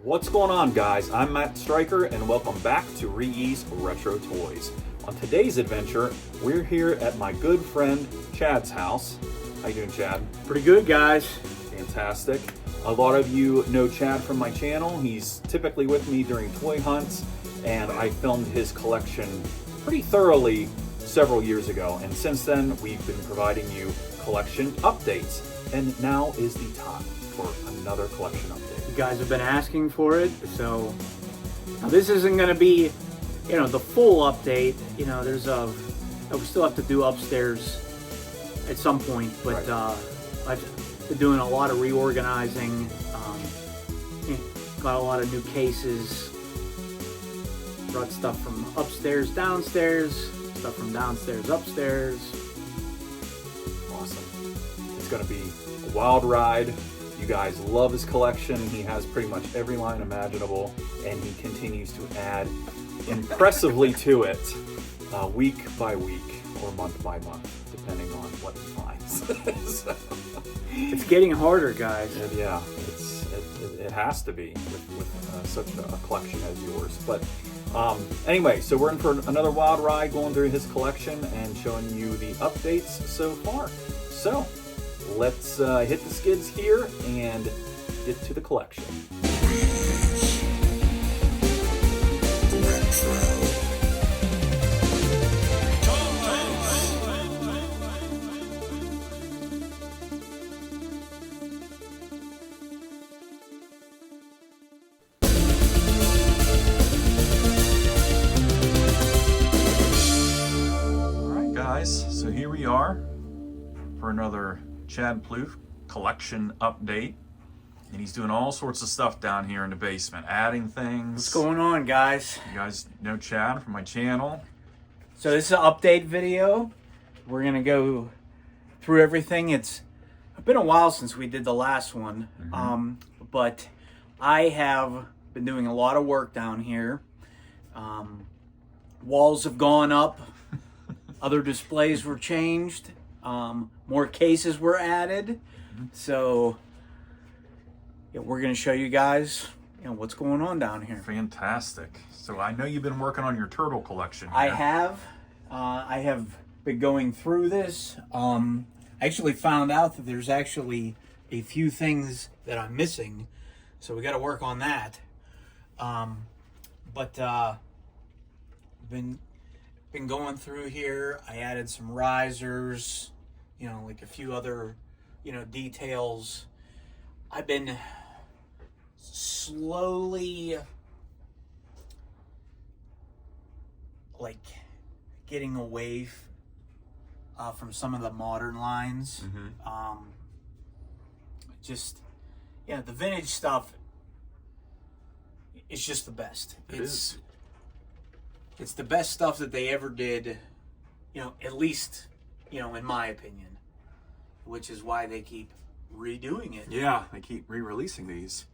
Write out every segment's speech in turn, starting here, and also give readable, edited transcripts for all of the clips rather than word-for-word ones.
What's going on, guys? I'm Matt Stryker, and welcome back to Re-Ease Retro Toys. On today's adventure, we're here at my good friend Chad's house. How you doing, Chad? Pretty good, guys. Fantastic. A lot of you know Chad from my channel. He's typically with me during toy hunts, and I filmed his collection pretty thoroughly several years ago. And since then, we've been providing you collection updates. And now is the time for another collection update. You guys have been asking for it, so now this isn't going to be, the full update. We still have to do upstairs at some point, but Right. I've been doing a lot of reorganizing. Got a lot of new cases. Brought stuff from upstairs downstairs, stuff from downstairs upstairs. Awesome. It's going to be a wild ride. You guys love his collection. He has pretty much every line imaginable, and he continues to add impressively to it week by week or month by month, depending on what he finds. So, It's getting harder, guys. yeah, it has to be with such a collection as yours. But anyway, so we're in for another wild ride going through his collection and showing you the updates so far. So let's hit the skids here and get to the collection. So here we are for another Chad Plouffe collection update, and he's doing all sorts of stuff down here in the basement, adding things. What's going on, guys? You guys know Chad from my channel. So this is an update video. We're gonna go through everything. It's been a while since we did the last one, but I have been doing a lot of work down here. Walls have gone up. Other displays were changed. More cases were added. So yeah, we're going to show you guys what's going on down here. Fantastic. So I know you've been working on your turtle collection here. I have been going through this. I actually found out that there's actually a few things that I'm missing. So we got to work on that. Been going through here. I added some risers, like a few other, details. I've been slowly getting away from some of the modern lines. The vintage stuff is just the best. It's the best stuff that they ever did, at least, in my opinion, which is why they keep redoing it. Yeah, they keep re-releasing these.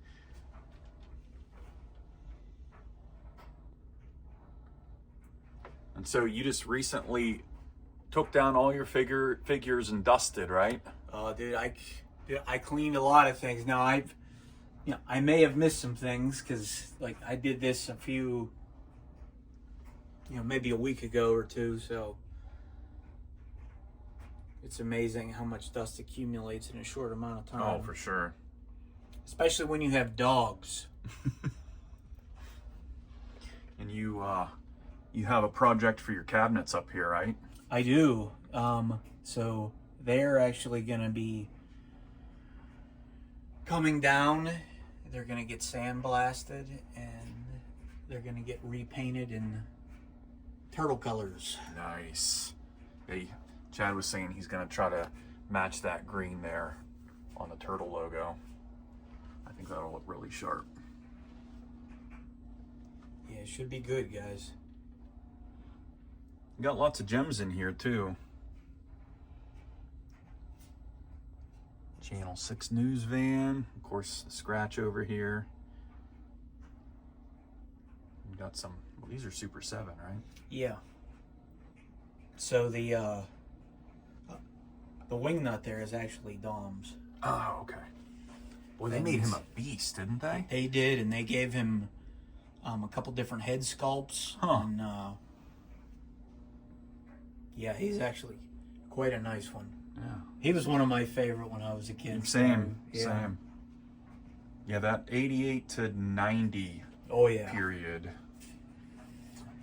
And so you just recently took down all your figures and dusted, right? Oh, dude, I cleaned a lot of things. Now I may have missed some things because I did this a few, maybe a week ago or two, so it's amazing how much dust accumulates in a short amount of time. Oh, for sure. Especially when you have dogs. And you have a project for your cabinets up here, right? I do. So they're actually going to be coming down. They're going to get sandblasted, and they're going to get repainted in turtle colors. Nice. Hey, Chad was saying he's going to try to match that green there on the turtle logo. I think that'll look really sharp. Yeah, it should be good, guys. You got lots of gems in here too. Channel 6 news van. Of course, the scratch over here. You got some, well, these are Super 7, right? Yeah. So the wing nut there is actually Dom's. Oh, okay. Boy, they made him a beast, didn't they? They did, and they gave him a couple different head sculpts. Huh. And, yeah, he's actually quite a nice one. Yeah. He was one of my favorite when I was a kid. Same. Yeah. Same. Yeah, that 88 to 90 period.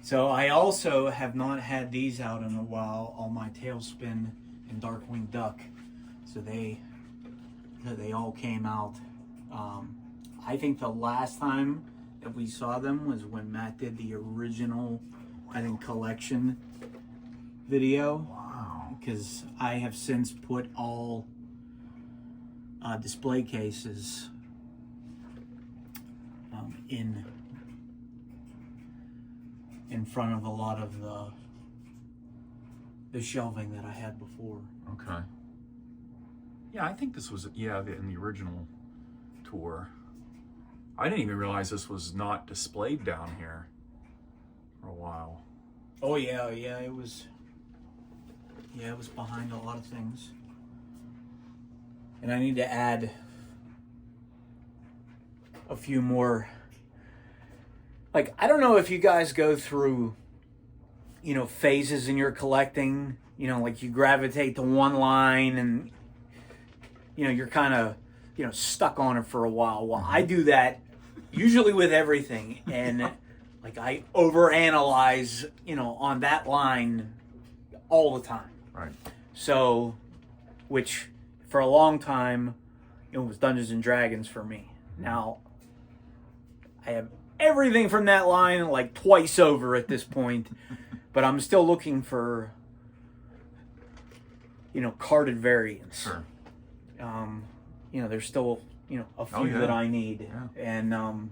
So I also have not had these out in a while, all my Tailspin and Darkwing Duck. So they all came out. I think the last time that we saw them was when Matt did the original, I think, collection video. Wow. Because I have since put all display cases in front of a lot of the shelving that I had before. Okay. Yeah, I think this was in the original tour. I didn't even realize this was not displayed down here for a while. Oh yeah, it was. Yeah, it was behind a lot of things. And I need to add a few more. Like, I don't know if you guys go through, phases in your collecting. Like you gravitate to one line and, you're kind of, stuck on it for a while. Well, I do that usually with everything. And, like, I overanalyze, on that line all the time. Right. So, which for a long time, it was Dungeons and Dragons for me. Now, I have everything from that line like twice over at this point, but I'm still looking for, carded variants. Sure. There's still, a few that I need. Yeah. And,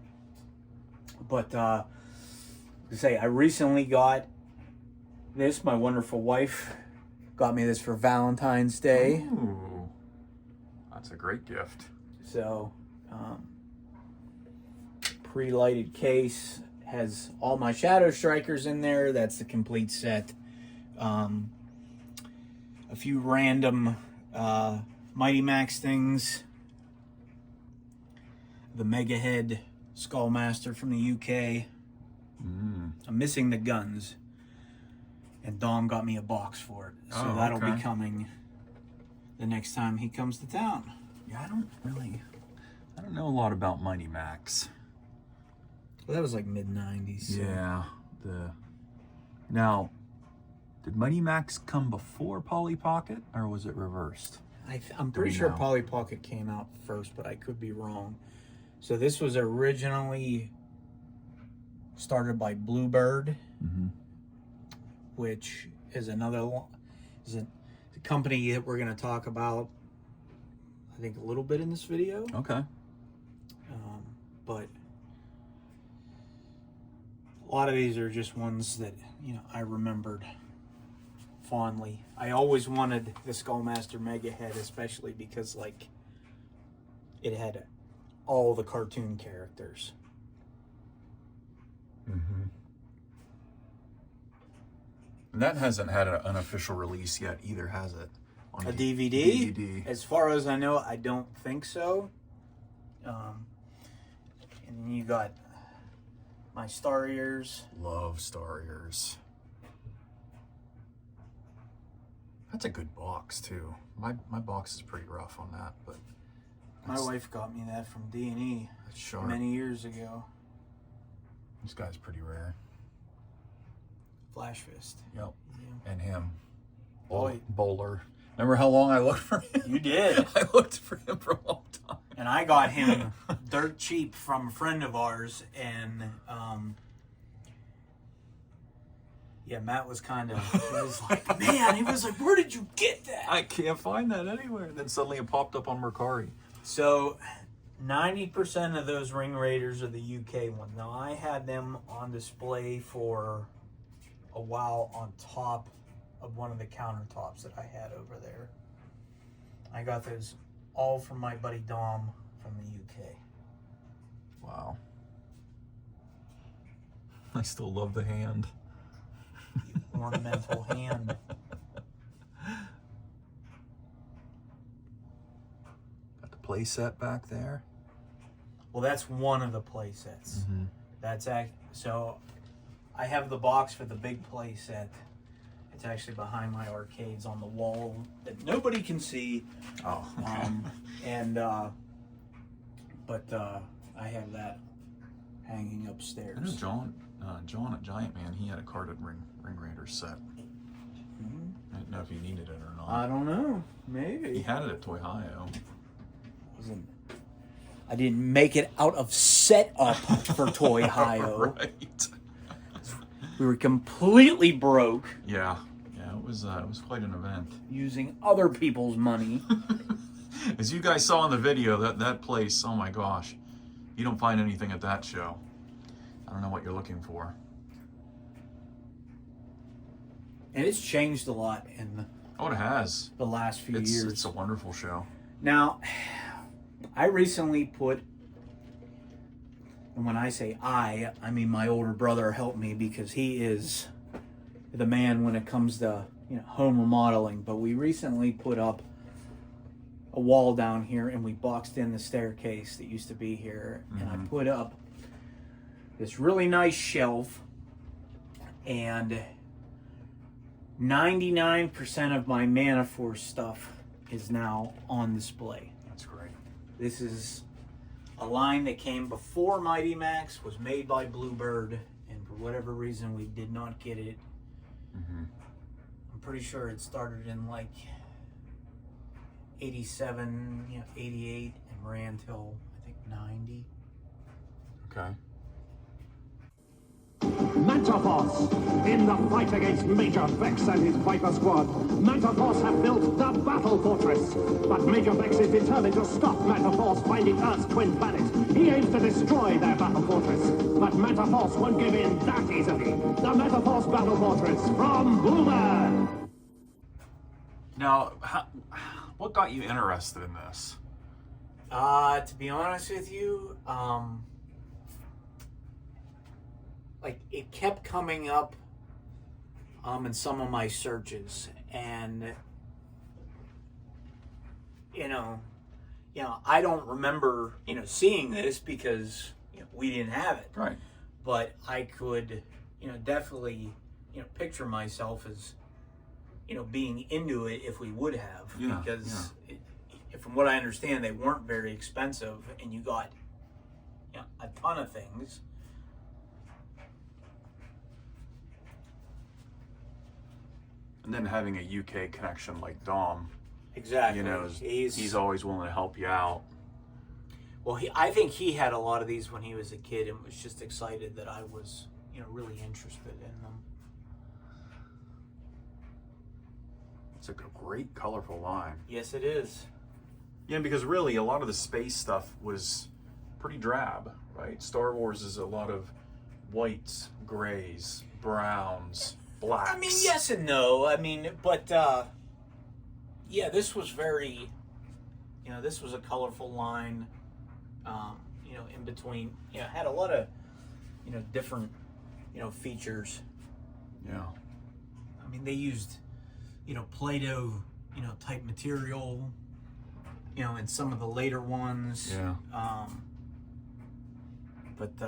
but, to say, I recently got this. My wonderful wife got me this for Valentine's Day. Ooh, that's a great gift. So, pre-lighted case, has all my Shadow Strikers in there. That's the complete set. A few random Mighty Max things. The Mega Head Skullmaster from the UK. I'm missing the guns. And Dom got me a box for it. So that'll be coming the next time he comes to town. Yeah, I don't know a lot about Mighty Max. Well, that was like mid-90s. So. Yeah. Now, did Mighty Max come before Polly Pocket, or was it reversed? I'm pretty sure Polly Pocket came out first, but I could be wrong. So this was originally started by Bluebird, which is another is a company that we're going to talk about, I think, a little bit in this video. Okay. But a lot of these are just ones that, I remembered fondly. I always wanted the Skullmaster Mega Head, especially because, like, it had all the cartoon characters. And that hasn't had an official release yet either, has it? On A DVD? As far as I know, I don't think so. And then you got my Starriors. Love Starriors. That's a good box too. My box is pretty rough on that, but my wife got me that from D&E many years ago. This guy's pretty rare. Flash Fist. Yep. Yeah. And him. Boy. Bowler. Remember how long I looked for him? You did. I looked for him for a long time. And I got him dirt cheap from a friend of ours, and Matt was kind of, he was like, man, he was like, where did you get that? I can't find that anywhere. And then suddenly it popped up on Mercari. So 90% of those Ring Raiders are the UK ones. Now, I had them on display for a while on top of one of the countertops that I had over there. I got those all from my buddy Dom from the UK. Wow. I still love the hand. The ornamental hand. Got the play set back there. Well, that's one of the play sets. That's so I have the box for the big play set. It's actually behind my arcades on the wall that nobody can see. Oh, okay. I have that hanging upstairs. I know John at Giant Man, he had a carded Ring Raider set. I didn't know if he needed it or not. I don't know. Maybe. He had it at Toy Hio. I didn't make it out of setup for Toy Hio. Right. We were completely broke. Yeah, it was quite an event. Using other people's money. As you guys saw in the video, that place, oh my gosh. You don't find anything at that show. I don't know what you're looking for. And it's changed a lot in Oh, it has. the last few years. It's a wonderful show. Now, I recently put, and when I say I mean my older brother helped me because he is the man when it comes to home remodeling. But we recently put up a wall down here and we boxed in the staircase that used to be here. And I put up this really nice shelf, and 99% of my Manta Force stuff is now on display. That's great. This is a line that came before Mighty Max, was made by Bluebird, and for whatever reason we did not get it. I'm pretty sure it started in like 87, 88, and ran till I think 90. Okay. Manta Force, in the fight against Major Vex and his Viper Squad, Manta Force have built the Battle Fortress. But Major Vex is determined to stop Manta Force finding Earth's twin planet. He aims to destroy their Battle Fortress, but Manta Force won't give in that easily. The Manta Force Battle Fortress from Bluebird. Now, what got you interested in this? To be honest with you, like it kept coming up in some of my searches, and I don't remember seeing this because we didn't have it. Right. But I could definitely picture myself as being into it if we would have, because from what I understand, they weren't very expensive, and you got a ton of things. And then having a UK connection like Dom, Exactly. he's always willing to help you out. Well, I think he had a lot of these when he was a kid and was just excited that I was, really interested in them. It's a great, colorful line. Yes, it is. Yeah, because really a lot of the space stuff was pretty drab, right? Star Wars is a lot of whites, grays, browns, blacks. I mean, yes and no. But this was very, this was a colorful line, in between, had a lot of, different, features. Yeah. I mean, they used, Play-Doh, type material, in some of the later ones. Yeah. It's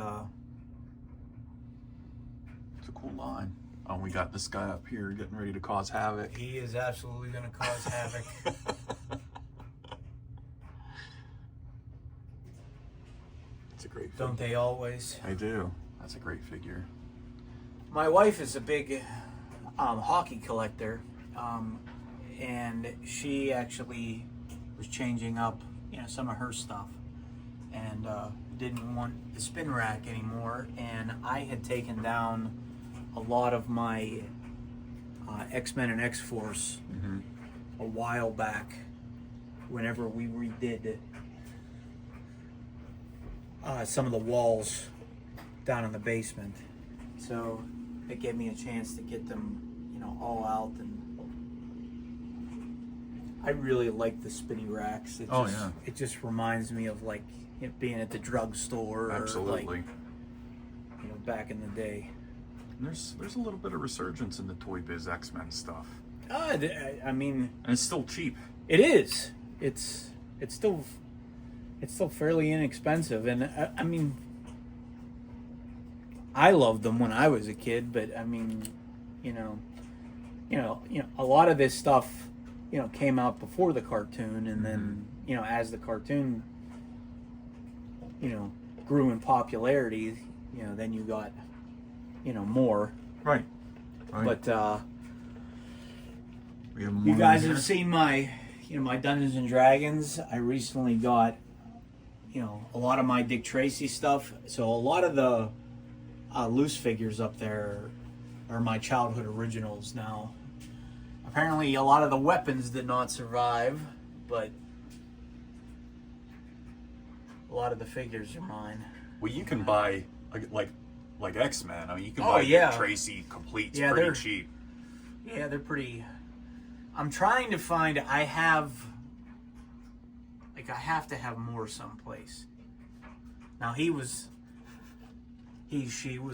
a cool line. Oh, we got this guy up here getting ready to cause havoc. He is absolutely going to cause havoc. It's a great figure. Don't they always? I do. That's a great figure. My wife is a big hockey collector, and she actually was changing up, some of her stuff, and didn't want the spin rack anymore. And I had taken down a lot of my X-Men and X-Force a while back, whenever we redid some of the walls down in the basement. So it gave me a chance to get them, all out, and I really like the spinny racks. It just reminds me of like being at the drugstore. Absolutely. Or like, back in the day. There's a little bit of resurgence in the Toy Biz X-Men stuff. I mean, And it's still cheap. it is. It's still it's still fairly inexpensive. And I mean, I loved them when I was a kid, but I mean, you know, a lot of this stuff, came out before the cartoon, and then, as the cartoon, grew in popularity, then you got, more. Right. But We have more you guys in have here. seen my, my Dungeons and Dragons. I recently got, a lot of my Dick Tracy stuff. So a lot of the loose figures up there are my childhood originals now. Apparently, a lot of the weapons did not survive, but a lot of the figures are mine. Well, you can buy like X-Men. I mean, you can Oh, buy yeah. Tracy completes Yeah, pretty they're- cheap. Yeah, they're pretty. I'm trying to find. I have to have more someplace. Now she was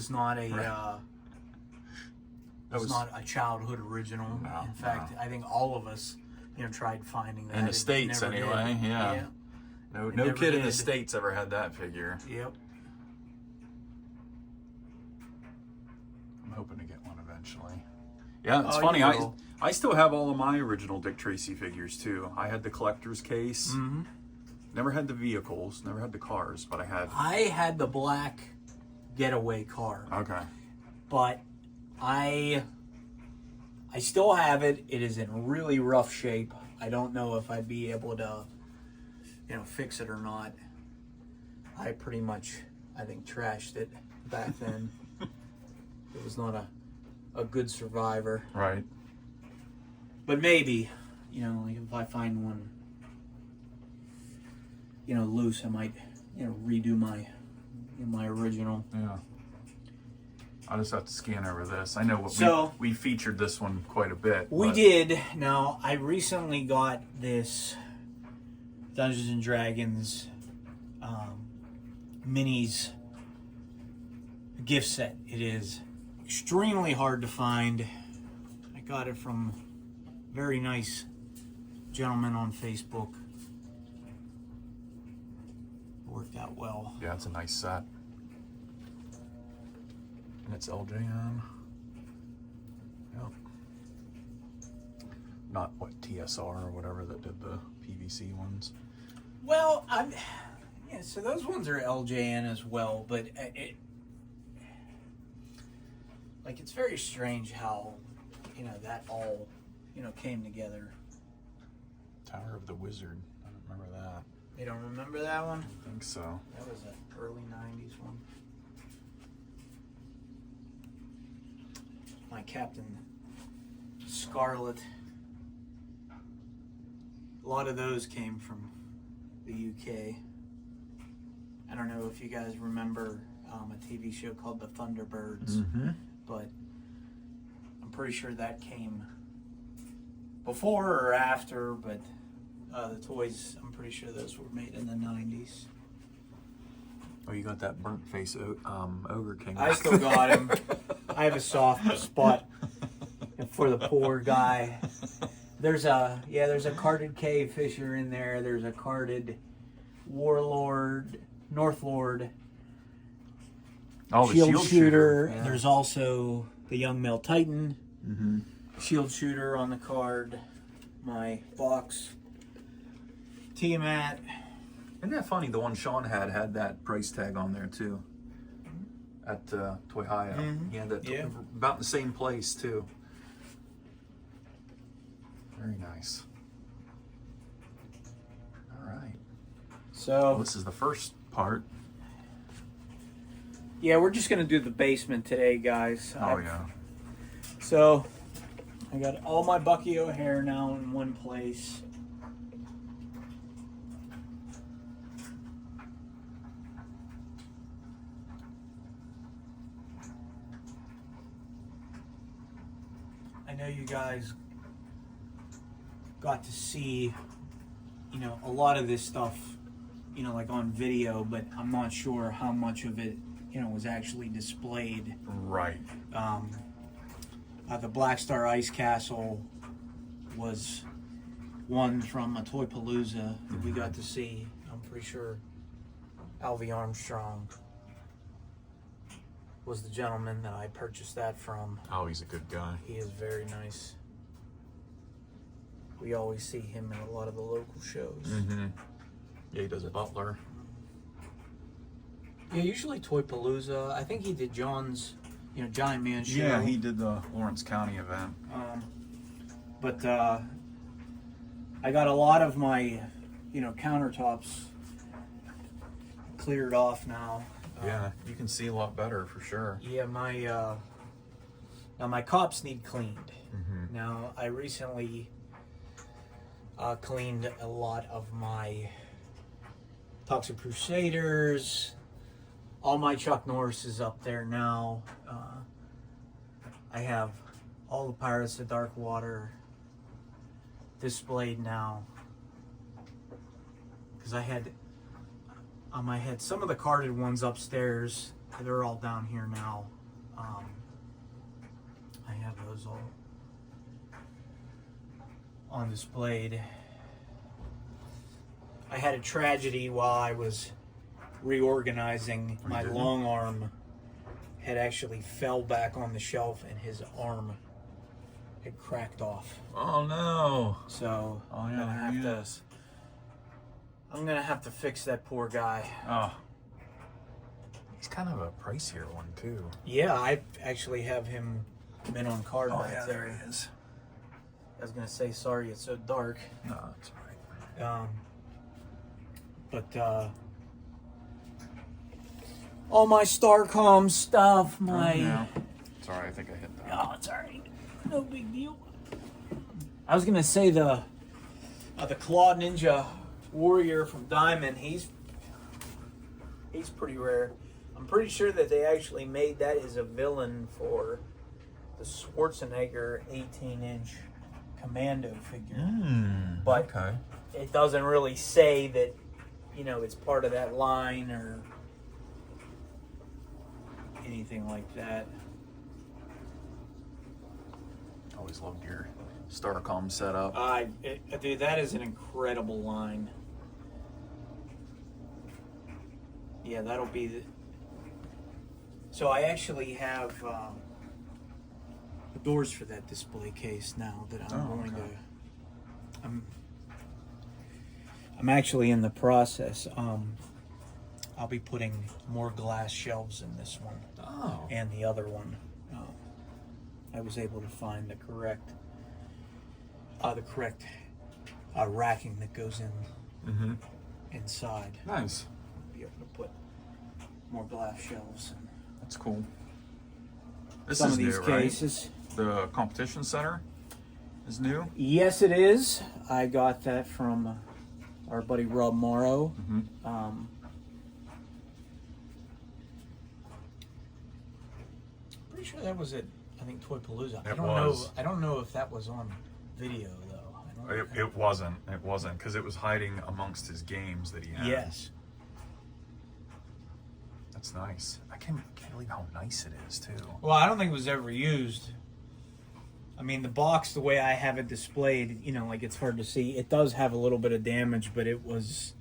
not a. Right. That was was not a childhood original. No, In fact, no. I think all of us, tried finding that. in the It States never anyway. did. Yeah. No, It no never kid in the did. States ever had that figure. Yep. I'm hoping to get one eventually. Yeah, it's Oh, funny. you I will. I still have all of my original Dick Tracy figures too. I had the collector's case. Mm-hmm. Never had the vehicles. Never had the cars, but I had. I had the black getaway car, Okay. but I still have it. It is in really rough shape. I don't know if I'd be able to, fix it or not. I pretty much, I think, trashed it back then. It was not a good survivor. Right. But maybe, like if I find one, loose, I might, redo my original. Yeah. I'll just have to scan over this. I know what So- we featured this one quite a bit. We but- did. Now, I recently got this Dungeons and Dragons minis gift set. It is extremely hard to find. I got it from a very nice gentleman on Facebook. It worked out well. Yeah, it's a nice set. And it's LJN. Yep. Not what TSR or whatever that did the PVC ones. Well, so those ones are LJN as well, but it's very strange how, that all, came together. Tower of the Wizard. I don't remember that. You don't remember that one? I think so. That was an early 90s one. My Captain Scarlet. A lot of those came from the UK. I don't know if you guys remember a TV show called The Thunderbirds, Mm-hmm. but I'm pretty sure that came before or after, but the toys, I'm pretty sure those were made in the 90s. Oh, you got that burnt face ogre king. I still got him. I have a soft spot for the poor guy. There's a carded cave fisher in there. There's a carded warlord, North Lord, Oh, the shield shooter. Yeah. There's also the young male Titan, Mm-hmm. shield shooter on the card. My box, Tiamat. Isn't that funny? The one Sean had that price tag on there too. At Toy Haya. Mhm. He had that Yeah. about in the same place too. Very nice. All right. Well, So this is the first part. yeah, we're just gonna do the basement today, guys. Oh yeah. So, I got all my Bucky O'Hare now in one place. I know you guys got to see, a lot of this stuff, like on video, but I'm not sure how much of it, was actually displayed. Right. The Blackstar Ice Castle was one from a Toy Palooza that we got to see. I'm pretty sure Alvy Armstrong was the gentleman that I purchased that from. Oh, he's a good guy. He is very nice. We always see him in a lot of the local shows. Mm-hmm. Yeah, he does a Butler. Yeah, usually Toy Palooza. I think he did John's, Giant Man show. Yeah, he did the Lawrence County event. But I got a lot of my, countertops cleared off now. Yeah, you can see a lot better for sure. Yeah, now my cops need cleaned. Mm-hmm. Now I recently cleaned a lot of my Toxic Crusaders. All my Chuck Norris is up there now. I have all the Pirates of Dark Water displayed now. Because I had some of the carded ones upstairs. They're all down here now. I have those all on displayed. I had a tragedy while I was reorganizing. My long arm had actually fell back on the shelf and his arm had cracked off. Oh no! So Oh yeah, I'm gonna have to fix that poor guy. Oh, he's kind of a pricier one too. Yeah, I actually have him mint on card Oh back yeah, there. there he is. I was gonna say sorry it's so dark. No, it's alright. But all my Starcom stuff, my It's alright, I think I hit that. oh, it's alright, no big deal. I was gonna say the Claw Ninja Warrior from Diamond. He's pretty rare. I'm pretty sure that they actually made that as a villain for the Schwarzenegger 18-inch Commando figure. But Okay. it doesn't really say that, it's part of that line or anything like that. Always loved your Starcom setup. Dude, that is an incredible line. Yeah, that'll be the... So I actually have the doors for that display case now that I'm going okay. to... I'm actually in the process. I'll be putting more glass shelves in this one and the other one. I was able to find the correct racking that goes in inside. Nice. Be able to put more glass shelves in That's cool. This some is of these new, cases. Right? The competition center is new. Yes, it is. I got that from our buddy Rob Morrow. Pretty sure that was at, I think, Toy Palooza. I don't know if that was on video though. It wasn't. It wasn't because it was hiding amongst his games that he had. Yes. That's nice. I can't believe how nice it is too. Well, I don't think it was ever used. I mean, the box, the way I have it displayed, it's hard to see. It does have a little bit of damage, but it was,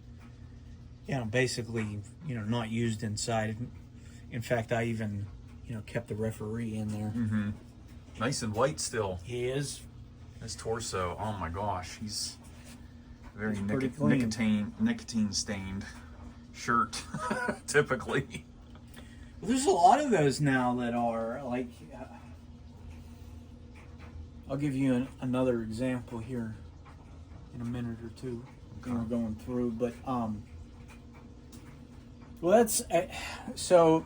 basically, not used inside. In fact, I even, kept the referee in there. Nice and white still. He is. His torso. Oh my gosh, he's very pretty clean. nicotine stained shirt, typically. There's a lot of those now that are like. I'll give you another example here in a minute or two. When we're going through, but well, that's so.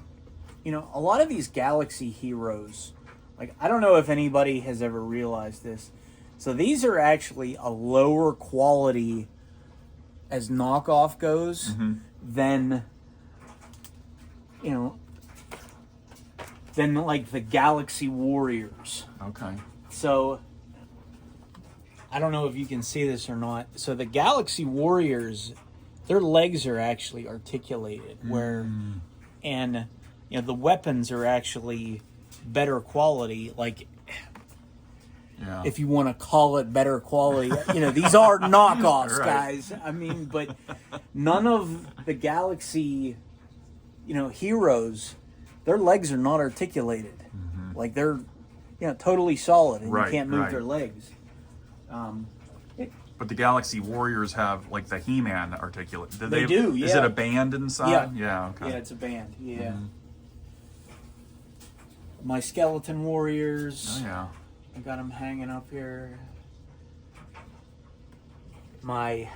A lot of these Galaxy heroes, like I don't know if anybody has ever realized this. So these are actually a lower quality as knockoff goes than than like the Galaxy Warriors. Okay. So I don't know if you can see this or not. So the Galaxy Warriors, their legs are actually articulated and the weapons are actually better quality. Like Yeah. if you want to call it better quality. You know, these are knockoffs, Right. guys. I mean, but none of the Galaxy, you know, heroes, their legs are not articulated. Like they're, you know, totally solid, and Right, you can't move right. their legs. But the Galaxy Warriors have like the He-Man articulate. They do, Is yeah. it a band inside? Yeah. Okay. Yeah, it's a band. Yeah. My Skeleton Warriors. Oh yeah. I got them hanging up here. My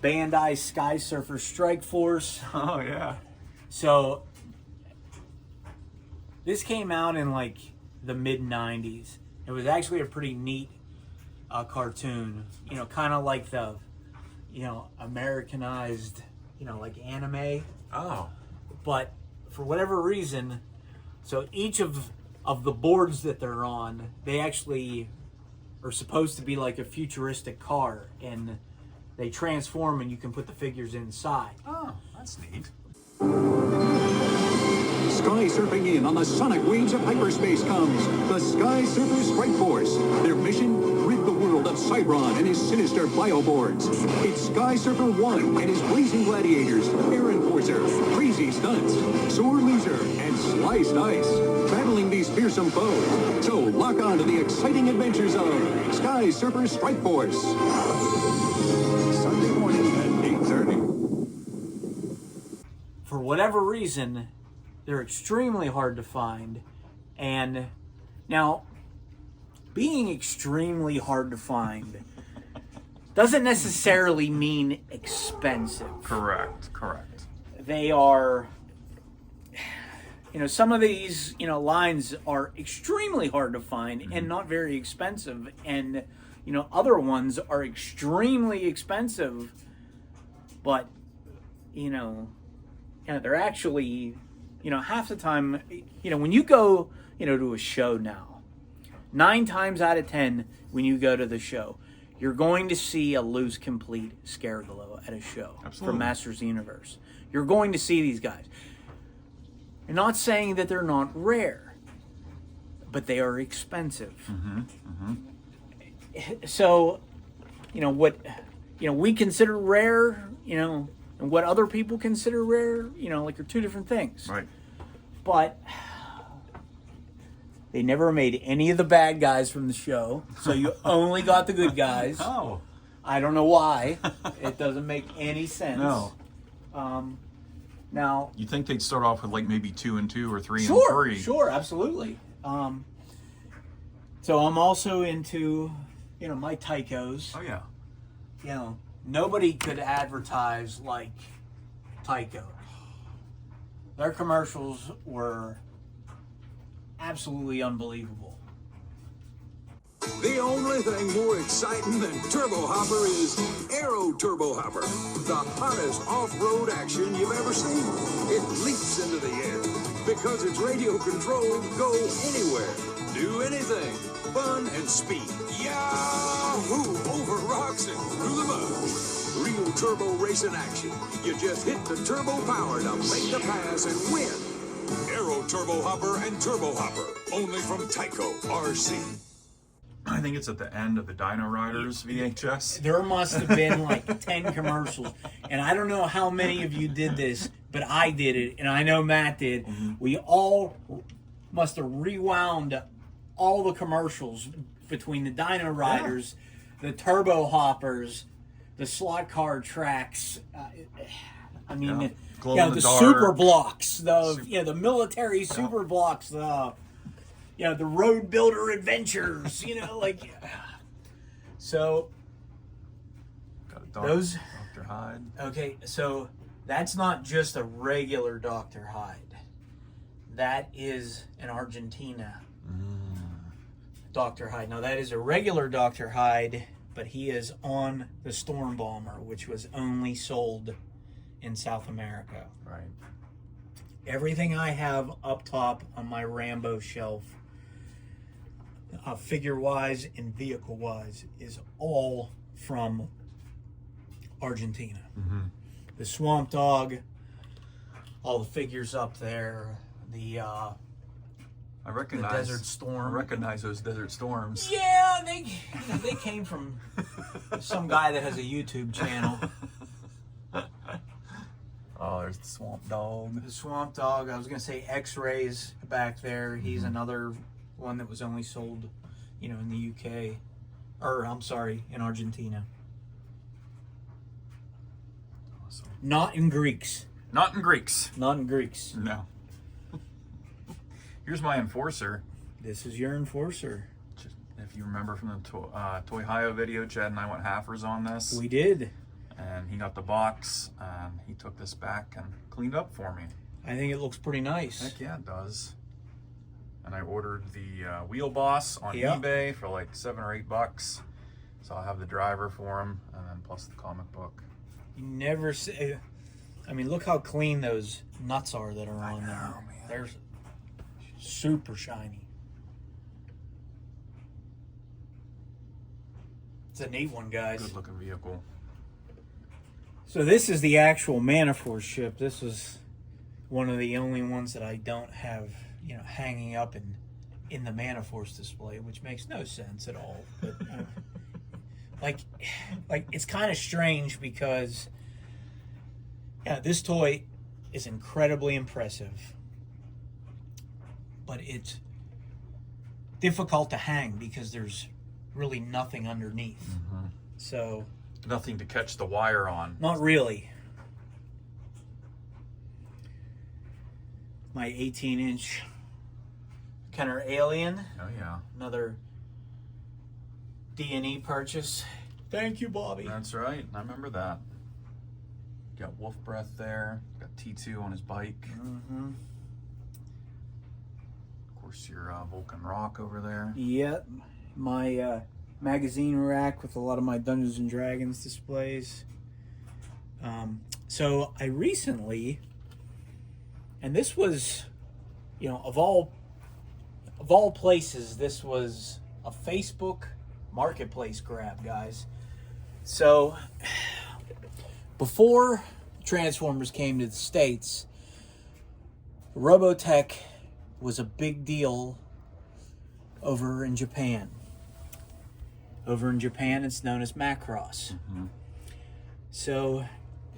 Bandai Skysurfer Strike Force. Oh yeah. So this came out in like the mid 90s. It was actually a pretty neat cartoon, you know, kind of like the, you know, Americanized, you know, like anime. Oh. But for whatever reason, so each of the boards that they're on, they actually are supposed to be like a futuristic car, and they transform and you can put the figures inside. Oh, that's neat. Sky surfing in on the sonic waves of hyperspace comes the Skysurfers Strike Force. Their mission? Rid the world of Cybron and his sinister bioboards. It's Skysurfer 1 and his blazing gladiators, Air Enforcer, crazy stunts, sore loser, and sliced ice, battling these fearsome foes. So lock on to the exciting adventures of Skysurfers Strike Force. Sunday morning at 8:30. For whatever reason, they're extremely hard to find. And now, being extremely hard to find doesn't necessarily mean expensive. Correct. They are, you know, some of these, you know, lines are extremely hard to find and not very expensive. And, you know, other ones are extremely expensive, but, you know, they're actually, you know, half the time, you know, when you go, you know, to a show now, 9 times out of 10, when you go to the show, you're going to see a loose complete Scareglow at a show. Absolutely. From Masters of the Universe. You're going to see these guys. You're not saying that they're not rare, but they are expensive. So, you know, what, you know, we consider rare, you know, and what other people consider rare, you know, like, are two different things. Right. But they never made any of the bad guys from the show, so you only got the good guys. Oh. I don't know why. It doesn't make any sense. No. Now, You think they'd start off with like maybe 2 and 2 or 3 sure, and 3? sure, absolutely. So I'm also into, you know, my Tycos. Oh yeah. You know, nobody could advertise like Tyco. Their commercials were absolutely unbelievable. The only thing more exciting than Turbo Hopper is Aero Turbo Hopper, the hottest off-road action you've ever seen. It leaps into the air because it's radio controlled, go anywhere, do anything, fun and speed. Yahoo! Over rocks and through the mud. Real turbo racing action. You just hit the turbo power to make the pass and win. Aero Turbo Hopper and Turbo Hopper, only from Tyco RC. I think it's at the end of the Dino Riders VHS. There must have been like 10 commercials. And I don't know how many of you did this, but I did it. And I know Matt did. We all must have rewound all the commercials between the Dino Riders, the Turbo Hoppers, the slot car tracks. I mean, Yeah. you Glow know, in the the dark. super blocks, the military super blocks, the road builder adventures, you know, like. So Got a those. Dr. Hyde. Okay, so that's not just a regular Dr. Hyde. That is an Argentina Dr. Hyde. Now, that is a regular Dr. Hyde, but he is on the Storm Bomber, which was only sold in South America. Right. Everything I have up top on my Rambo shelf, figure-wise and vehicle-wise, is all from Argentina. The Swamp Dog, all the figures up there, the I recognize the Desert Storm. I recognize those Desert Storms. Yeah, they came from some guy that has a YouTube channel. Oh, there's the Swamp Dog. The Swamp Dog. I was gonna say X-Rays back there. He's another one that was only sold, in the UK, or I'm sorry, in Argentina. Awesome. Not in Greeks. Not in Greeks. Not in Greeks. No. Here's my Enforcer. This is your Enforcer. Just, if you remember from the Toy Hio video, Chad and I went halfers on this. We did. And he got the box, and he took this back and cleaned up for me. I think it looks pretty nice. Heck yeah, it does. And I ordered the Wheel Boss on Yep. eBay for like $7 or $8. So I'll have the driver for him, and then plus the comic book. You never see. I mean, look how clean those nuts are that are on there. man. They're super shiny. It's a neat one, guys. Good looking vehicle. So this is the actual Manta Force ship. This was one of the only ones that I don't have, hanging up in the Manta Force display, which makes no sense at all. But like it's kind of strange because this toy is incredibly impressive, but it's difficult to hang because there's really nothing underneath. So Nothing to catch the wire on. not really. My 18-inch Kenner Alien, Oh yeah. another D&E purchase. Thank you, Bobby. That's right. I remember that. Got Wolf Breath there. Got T2 on his bike. Of course, your Vulcan Rock over there. Yep, my magazine rack with a lot of my Dungeons and Dragons displays. So I recently, and this was, of all places, this was a Facebook Marketplace grab, guys. So before Transformers came to the States, Robotech was a big deal over in Japan. Over in Japan, it's known as Macross. So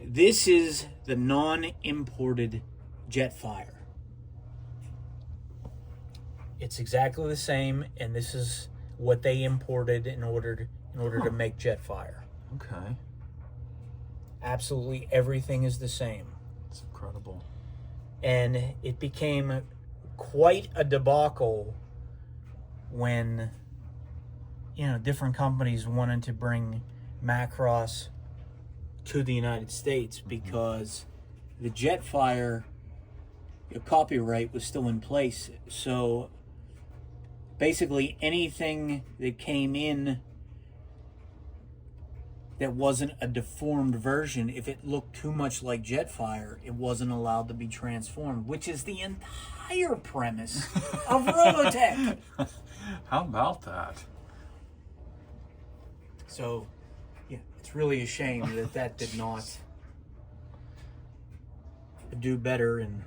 this is the non-imported Jetfire. It's exactly the same, and this is what they imported in order to make Jetfire. Okay. Absolutely everything is the same. It's incredible. And it became quite a debacle when different companies wanted to bring Macross to the United States because the Jetfire copyright was still in place. So basically anything that came in that wasn't a deformed version, if it looked too much like Jetfire, it wasn't allowed to be transformed, which is the entire premise of Robotech. How about that? So, it's really a shame that did not do better and,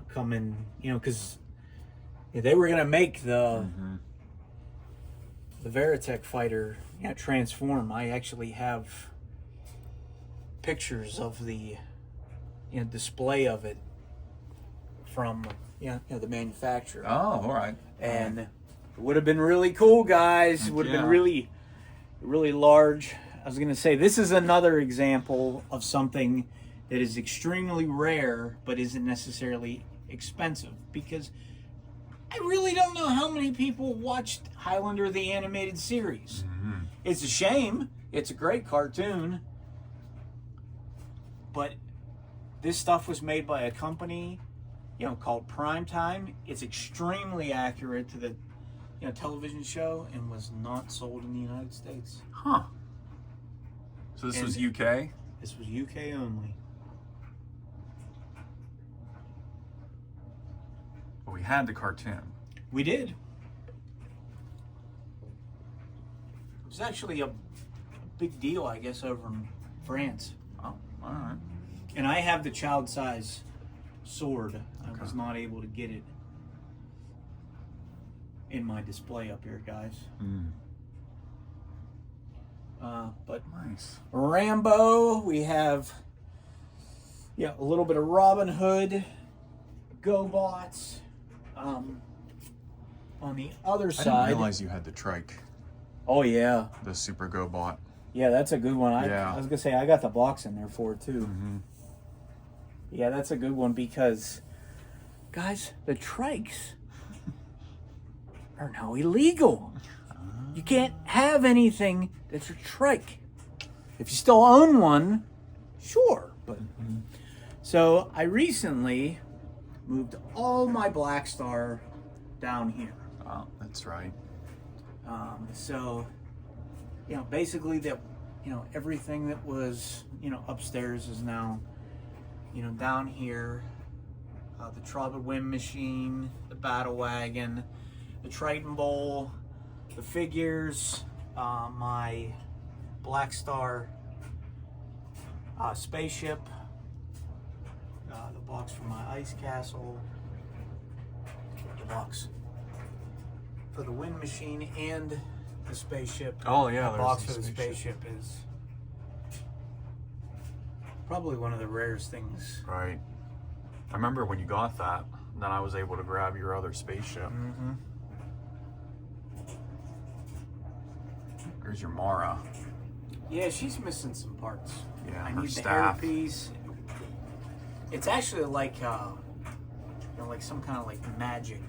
come in, because they were going to make the Veritech fighter transform. I actually have pictures of the display of it from the manufacturer. Oh, all right. And it would have been really cool, guys. It would have been really large. I was gonna say, this is another example of something that is extremely rare but isn't necessarily expensive, because I really don't know how many people watched Highlander the animated series. It's a shame. It's a great cartoon, but this stuff was made by a company called Primetime. It's extremely accurate to the television show and was not sold in the United States. Huh. So this was UK? This was UK only. Well, we had the cartoon. We did. It was actually a big deal, I guess, over in France. Oh, all right. And I have the child size sword. I was not able to get it. in my display up here, guys. But Nice. Rambo, we have a little bit of Robin Hood, GoBots. On the other I side, didn't realize you had the trike, oh yeah, the Super GoBot. yeah, that's a good one. Yeah. I was gonna say I got the box in there for it too. Yeah, that's a good one because, guys, the trikes are now illegal. You can't have anything that's a trike. If you still own one, sure. But so I recently moved all my Blackstar down here. Oh, that's right. So, basically that, everything that was, upstairs is now, down here. The Troubled Wind Machine, the Battle Wagon, the Triton Bowl, the figures, my Blackstar spaceship, the box for my ice castle, the box for the wind machine and the spaceship. Oh, yeah, the there's box the for the spaceship is probably one of the rarest things. Right. I remember when you got that, then I was able to grab your other spaceship. There's your Mara. Yeah, she's missing some parts. Yeah, I her need staff. the hairpiece. It's actually like, like some kind of like magic,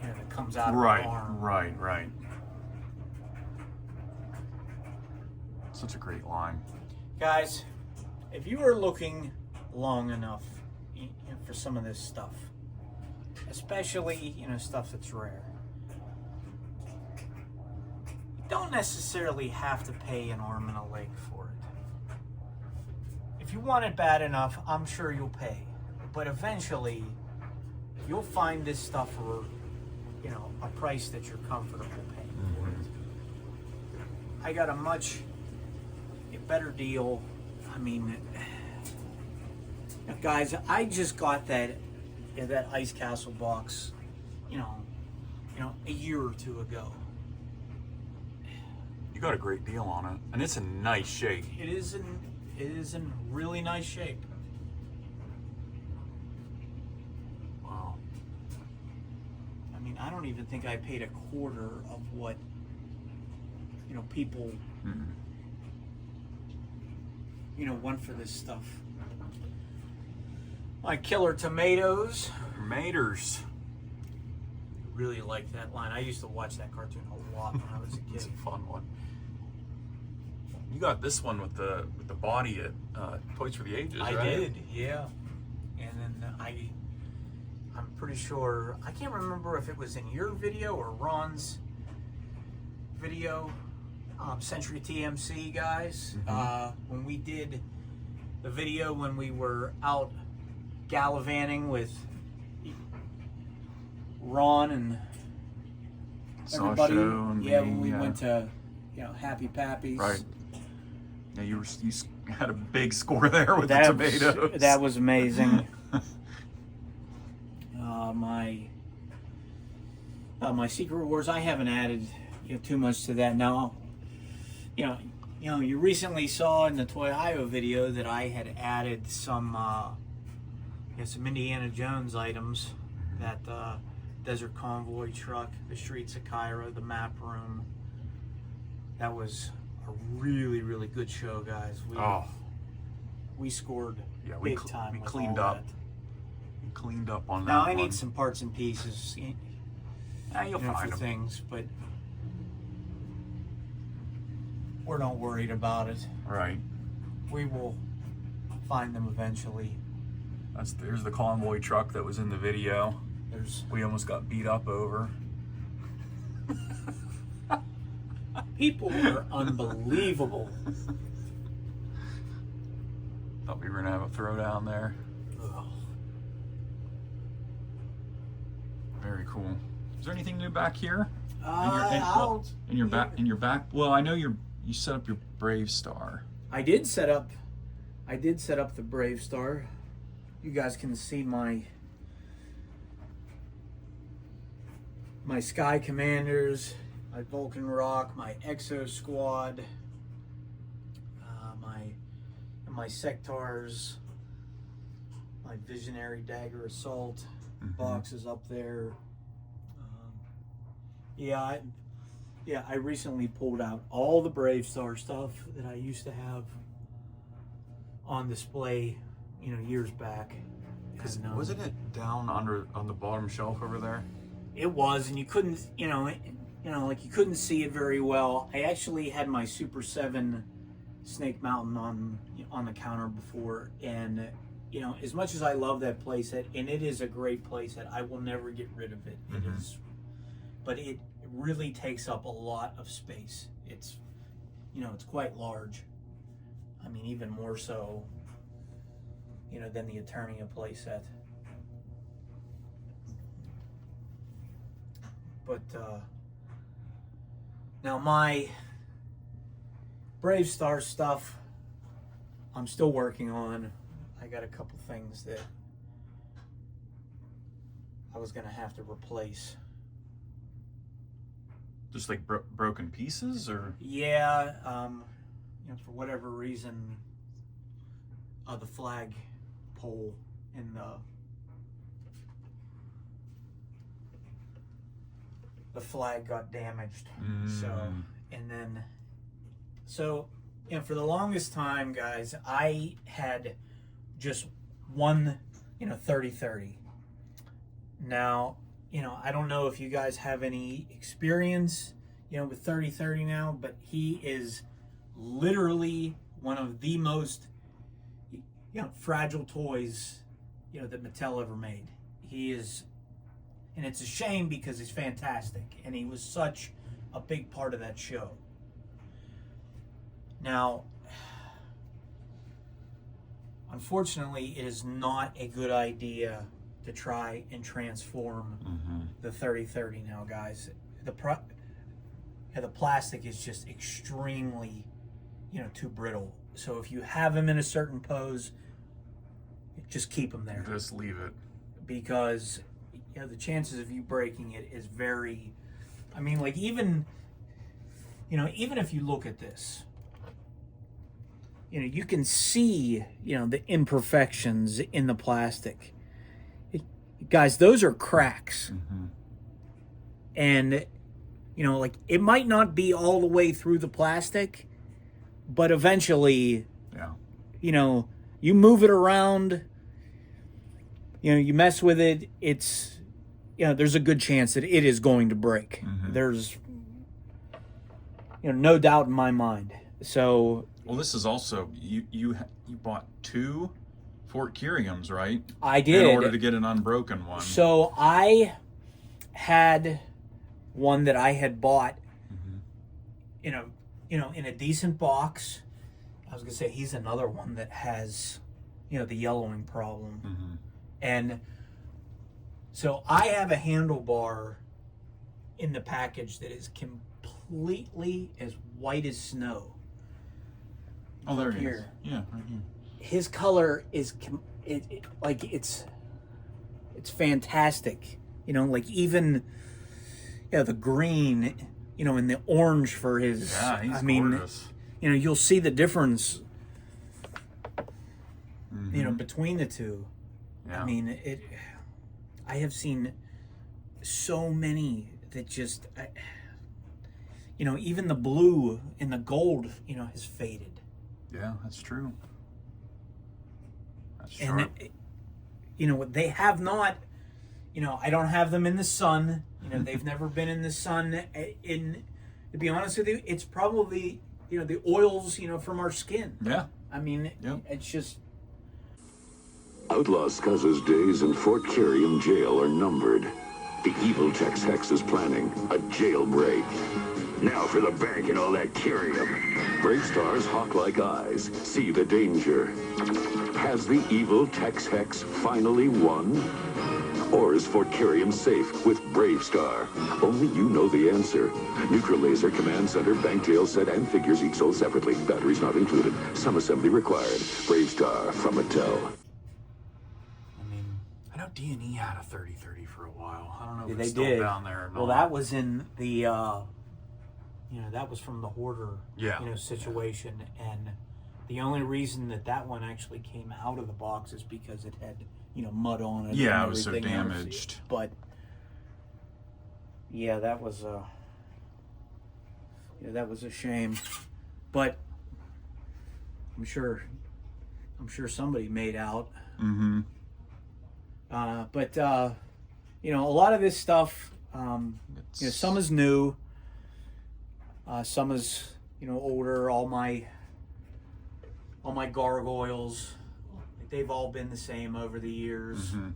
that comes out of her arm. Right. Such a great line. Guys, if you are looking long enough for some of this stuff, especially stuff that's rare, you don't necessarily have to pay an arm and a leg for it. If you want it bad enough, I'm sure you'll pay. But eventually, you'll find this stuff for a price that you're comfortable paying for it. I got a much better deal. I mean, guys, I just got that ice castle box, a year or two ago. You got a great deal on it, and it's in nice shape. It is in really nice shape. Wow. I mean, I don't even think I paid a quarter of what people want for this stuff. My Killer Tomatoes. Maters. Really like that line. I used to watch that cartoon a lot when I was a It's kid. a fun one. You got this one with the body at Toys for the Ages, right? I did, yeah. And then I'm pretty sure, I can't remember if it was in your video or Ron's video, Century TMC guys. When we did the video when we were out gallivanting with Ron and everybody. When we went to Happy Pappy's. Right. Yeah, you had a big score there with the tomatoes. That was amazing. My Secret Wars, I haven't added too much to that now. You recently saw in the Toy Ohio video that I had added some Indiana Jones items, that Desert Convoy truck, the Streets of Cairo, the map room. That was a really, really good show, guys. We scored big time. We with cleaned all up. that. We cleaned up on that. Now I one. need some parts and pieces. You'll find for them. things, but we're not worried about it. Right. We will find them eventually. There's the convoy truck that was in the video. We almost got beat up over. People are unbelievable. Thought we were gonna have a throwdown there. Ugh. Very cool. Is there anything new back here? In your back. Well, I know you set up your Bravestarr. I did set up the Bravestarr. You guys can see my my Sky Commanders, my Vulcan Rock, my Exo Squad, my Sectars, my Visionary Dagger Assault boxes up there. I recently pulled out all the Bravestar stuff that I used to have on display, years back. And, wasn't it down on the bottom shelf over there? It was, and you couldn't, like you couldn't see it very well. I actually had my Super 7 Snake Mountain on the counter before, and as much as I love that playset, and it is a great playset, I will never get rid of it. It is, but it really takes up a lot of space. It's, it's quite large. I mean, even more so, than the Eternia playset. But now my Bravestar stuff, I'm still working on. I got a couple things that I was gonna have to replace. Just like broken pieces, or? Yeah, for whatever reason, the flag pole in the flag got damaged. So for the longest time, guys, I had just one 30-30. Now, I don't know if you guys have any experience with 30-30 now, but he is literally one of the most fragile toys that Mattel ever made. He is, and it's a shame because he's fantastic, and he was such a big part of that show. Now, unfortunately, it is not a good idea to try and transform the 30-30 now, guys. The plastic is just extremely, too brittle. So if you have them in a certain pose, just keep them there. Just leave it. Because, the chances of you breaking it is very, I mean, like even if you look at this, you can see, the imperfections in the plastic. Guys, those are cracks. And, like it might not be all the way through the plastic, but eventually, you move it around, you mess with it, it's, there's a good chance that it is going to break. There's, no doubt in my mind. So, well, this is also, you bought 2 Fort Curiums, right? I did. In order to get an unbroken one. So I had one that I had bought in a decent box. I was gonna say he's another one that has, the yellowing problem. And so I have a handlebar in the package that is completely as white as snow. Oh, there he is. Here. Yeah, right here. His color is it's fantastic. Like even the green, and the orange for his. Yeah, he's gorgeous. You'll see the difference. Between the two. Yeah. I mean, I have seen so many that just, even the blue and the gold, has faded. Yeah, that's true. That's And, true. They have not, I don't have them in the sun. They've never been in the sun. To be honest with you, it's probably, the oils, from our skin. Yeah. I mean, it's just. Outlaw Scuz's days in Fort Curium jail are numbered. The evil Tex Hex is planning a jailbreak. Now for the bank and all that curium. Bravestar's hawk-like eyes see the danger. Has the evil Tex Hex finally won? Or is Fort Curium safe with Bravestar? Only you know the answer. Neutral laser, command center, bank jail set, and figures each sold separately. Batteries not included. Some assembly required. Bravestar from Mattel. I know thought D&E had a 3030 for a while. I don't know if They it's still did. down there or not. Well, that was in the, you know, that was from the hoarder, Yeah. you know, situation. And the only reason that that one actually came out of the box is because it had, you know, mud on it. Yeah, and it was so everything else. damaged. But yeah, that was a shame. But I'm sure somebody made out. Mm-hmm. But you know, a lot of this stuff, you know, some is new, some is, you know, older. All my gargoyles, they've all been the same over the years. Mm-hmm.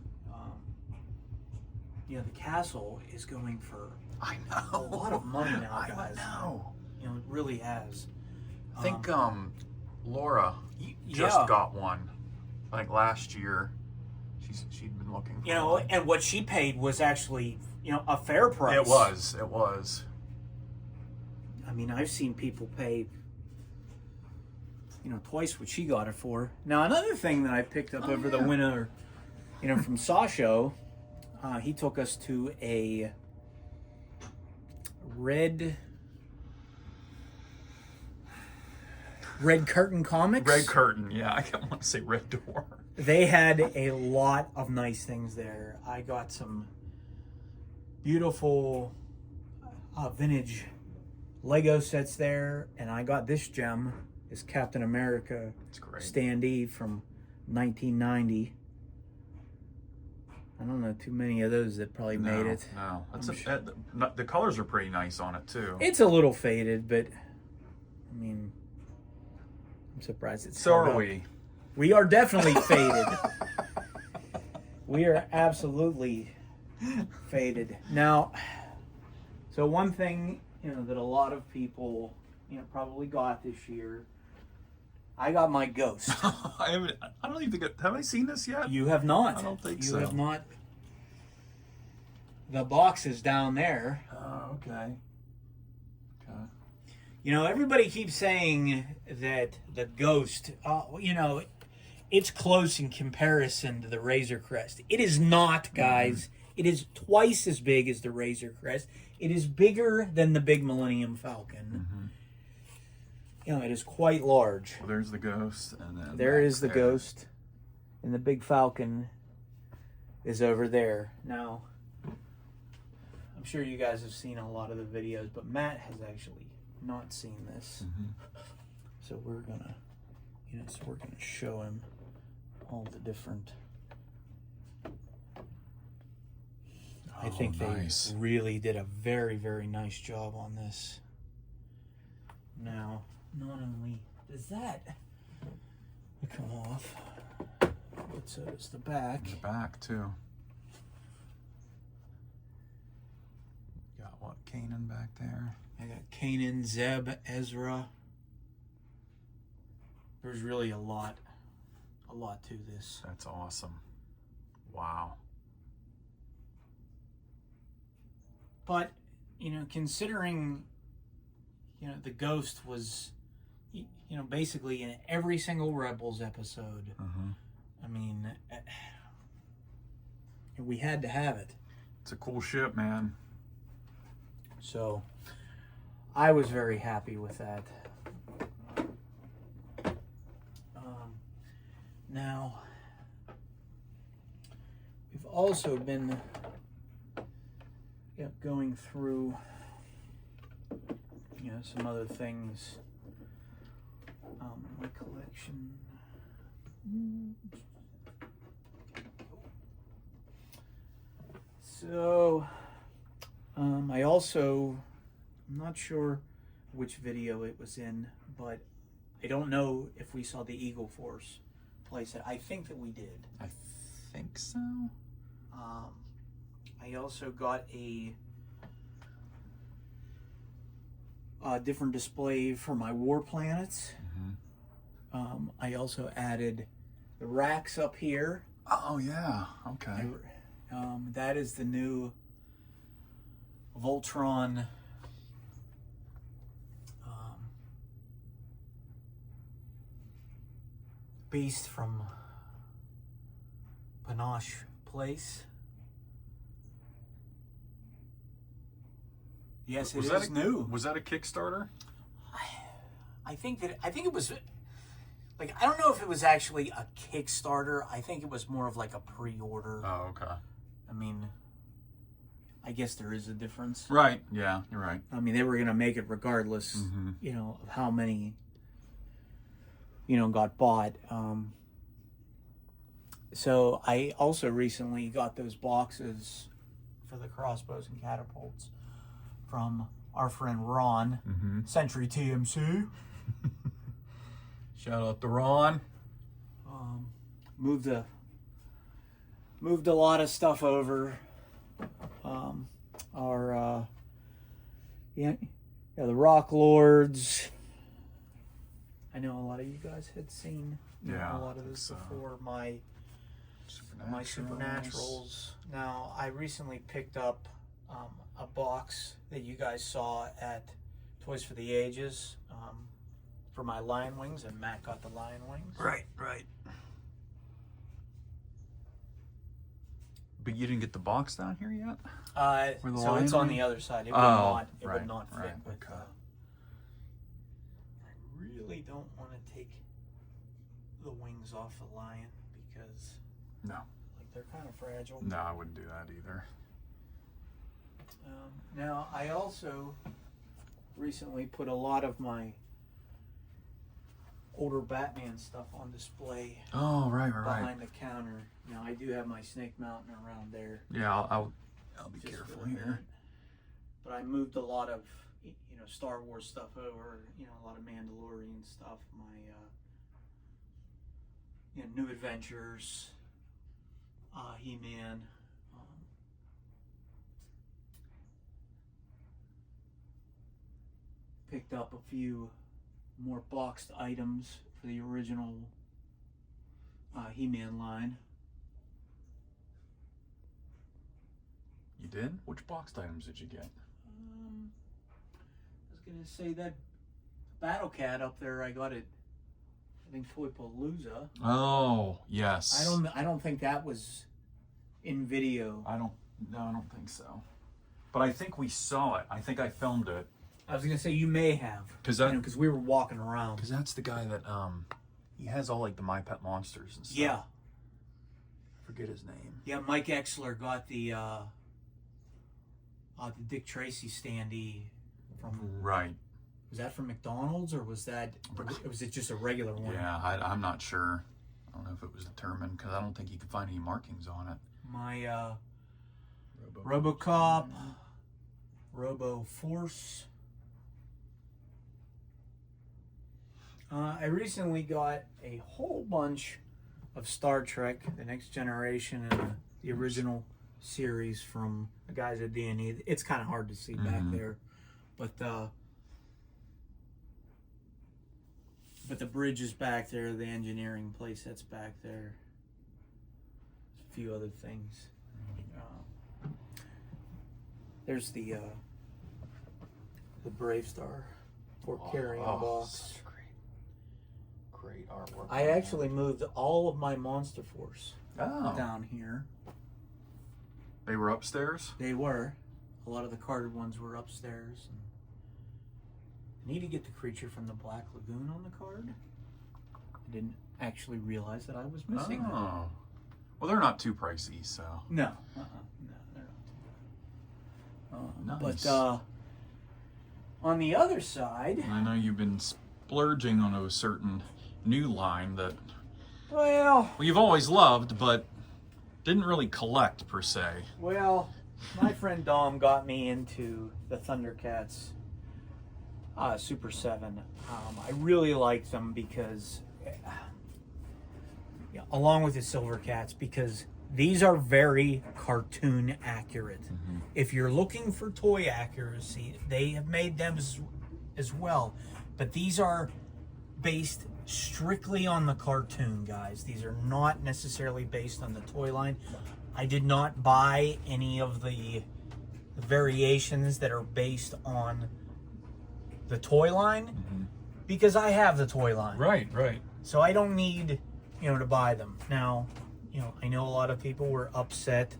You know, the castle is going for I know. a lot of money now, guys. I know. You know, it really has. I think Laura just got one, like last year. She'd been looking for You know, one. and what she paid was actually, you know, a fair price. It was. I mean, I've seen people pay, you know, twice what she got it for. Now, another thing that I picked up over the winter, you know, from Sasho, he took us to a Red Curtain Comics. Red Curtain, yeah. I don't want to say Red Door. They had a lot of nice things there. I got some beautiful vintage Lego sets there, and I got this gem, this Captain America It's great. standee from 1990. I don't know too many of those that probably made it. No, the colors are pretty nice on it too. It's a little faded, but I mean, I'm surprised it's So held are up. we. We are definitely faded. We are absolutely faded. Now, so one thing, you know, that a lot of people, you know, probably got this year, I got my Ghost. I don't even think. Have I seen this yet? You have not. I don't think you so. You have not. The box is down there. Oh, okay. Okay. You know, everybody keeps saying that the Ghost, you know, it's close in comparison to the Razor Crest. It is not, guys. It is twice as big as the Razor Crest. It is bigger than the big Millennium Falcon. You know, it is quite large. Well, there's the Ghost, and then There is the Ghost, and the big Falcon is over there. Now, I'm sure you guys have seen a lot of the videos, but Matt has actually not seen this. So we're gonna, you know, show him all the different. I think nice. they really did a very, very nice job on this. Now, not only does that come off, but so does the back. The back too. Got what? Kanan back there. I got Kanan, Zeb, Ezra. There's really a lot to this. That's awesome. Wow. But, you know, considering, you know, the Ghost was, you know, basically in every single Rebels episode. I mean, we had to have it. It's a cool ship, man. So, I was very happy with that. Now, we've also been going through, you know, some other things. My collection. So, I also, I'm not sure which video it was in, but I don't know if we saw the Eagle Force playset. I think that we did. I think so. I also got a different display for my war planets. I also added the racks up here. Oh yeah. Okay. That is the new Voltron beast from Panache place. Yes, Was it that is new. Was that a Kickstarter? I think it was, like, I don't know if it was actually a Kickstarter. I think it was more of like a pre-order. Oh, okay. I mean, I guess there is a difference. Right. Yeah, you're right. I mean, they were going to make it regardless, you know, of how many, you know, got bought. So I also recently got those boxes for the crossbows and catapults from our friend Ron, Century TMC. Shout out to Ron. Moved a lot of stuff over. The Rock Lords. I know a lot of you guys had seen Yeah, a lot of this before. My Supernaturals. Now, I recently picked up a box that you guys saw at Toys for the Ages for my Lion Wings, and Matt got the Lion Wings. Right. But you didn't get the box down here yet? So it's on the other side. It would not fit with. Okay. I really don't want to take the wings off the Lion because they're kind of fragile. No, I wouldn't do that either. Now, I also recently put a lot of my older Batman stuff on display. Oh, right. Behind the counter. Now, I do have my Snake Mountain around there. Yeah, I'll be careful here. But I moved a lot of, Star Wars stuff over, a lot of Mandalorian stuff, my, New Adventures, He-Man. Picked up a few more boxed items for the original He-Man line. You did? Which boxed items did you get? I was gonna say that Battle Cat up there. I got it. I think Toy Palooza. Oh, yes. I don't think that was in video. I don't think so. But I think we saw it. I think I filmed it. I was gonna say you may have, because we were walking around. Because that's the guy that he has all like the My Pet Monsters and stuff. Yeah. I forget his name. Yeah, Mike Exler got the Dick Tracy standee from. Right. Was that from McDonald's or was it just a regular one? Yeah, I'm not sure. I don't know if it was determined because I don't think you could find any markings on it. My RoboCop, Robo Force. I recently got a whole bunch of Star Trek, The Next Generation, and the original series from the guys at D&E. It's kind of hard to see back there, but the bridge is back there. The engineering playset's back there. A few other things. There's the Bravestarr for carrying box. Great artwork. I actually moved all of my Manta Force down here. They were upstairs? They were. A lot of the carded ones were upstairs. And I need to get the creature from the Black Lagoon on the card. I didn't actually realize that I was missing that. Well, they're not too pricey, so. No. No, they're not too bad. Nice. But on the other side... I know you've been splurging on a certain new line that you've always loved, but didn't really collect per se. Well, my friend Dom got me into the ThunderCats Super 7. I really liked them because, along with the Silver Cats, because these are very cartoon accurate. If you're looking for toy accuracy, they have made them as well. But these are based strictly on the cartoon, guys. These are not necessarily based on the toy line. I did not buy any of the variations that are based on the toy line because I have the toy line. Right. So I don't need, to buy them. Now, you know, I know a lot of people were upset,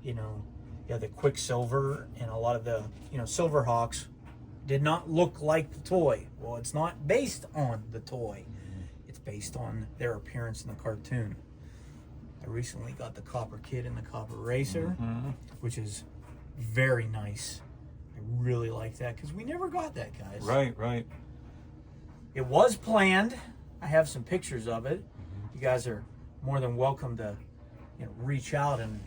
you know, yeah, the Quicksilver and a lot of the, you know, Silverhawks did not look like the toy. Well, it's not based on the toy. It's based on their appearance in the cartoon. I recently got the Copper Kid and the Copper Racer, which is very nice. I really like that because we never got that, guys. Right. It was planned. I have some pictures of it. You guys are more than welcome to, you know, reach out and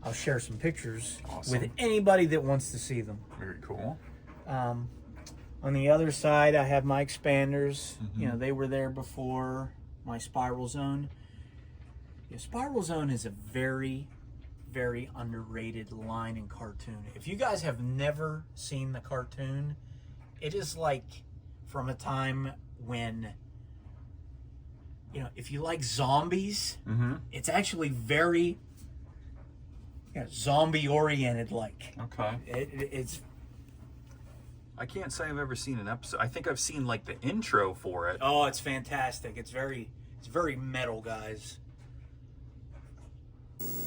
I'll share some pictures with anybody that wants to see them. Very cool. On the other side, I have my expanders. You know, they were there before my Spiral Zone. Yeah, Spiral Zone is a very, very underrated line in cartoon. If you guys have never seen the cartoon, it is like from a time when, you know, if you like zombies, it's actually very, you know, zombie oriented. Like, Okay. It's. I can't say I've ever seen an episode. I think I've seen like the intro for it. Oh, it's fantastic. It's very metal, guys.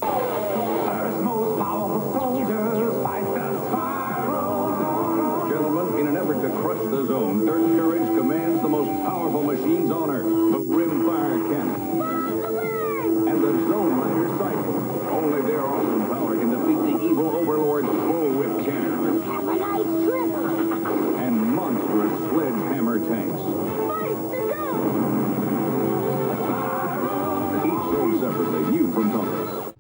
Earth's most powerful soldiers fight the spiral. Gentlemen, in an effort to crush the zone, Dirt Courage commands the most powerful machines on Earth, the Rimfire Cannon and the Zone Rider Cycle. Only their awesome power can defeat the evil Overlord's Bullwhip Cannon. Have a nice trip. And monstrous sledgehammer tanks. Each sold separately, new from Thunderbirds.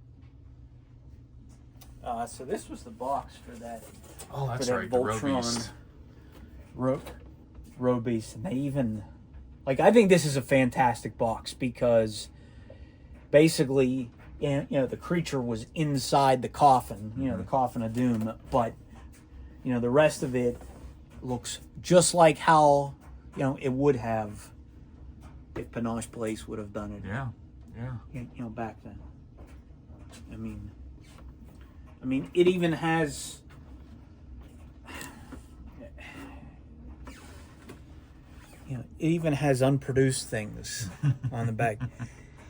So this was the box for that. Oh, that's for that right. The Voltron Robeast. Robeast, and they even, like, I think this is a fantastic box because basically, you know, the creature was inside the coffin, you know, the coffin of doom, but you know, the rest of it looks just like how, you know, it would have if Panache Place would have done it. Yeah. You know, back then. I mean, it even has. You know, it even has unproduced things on the back.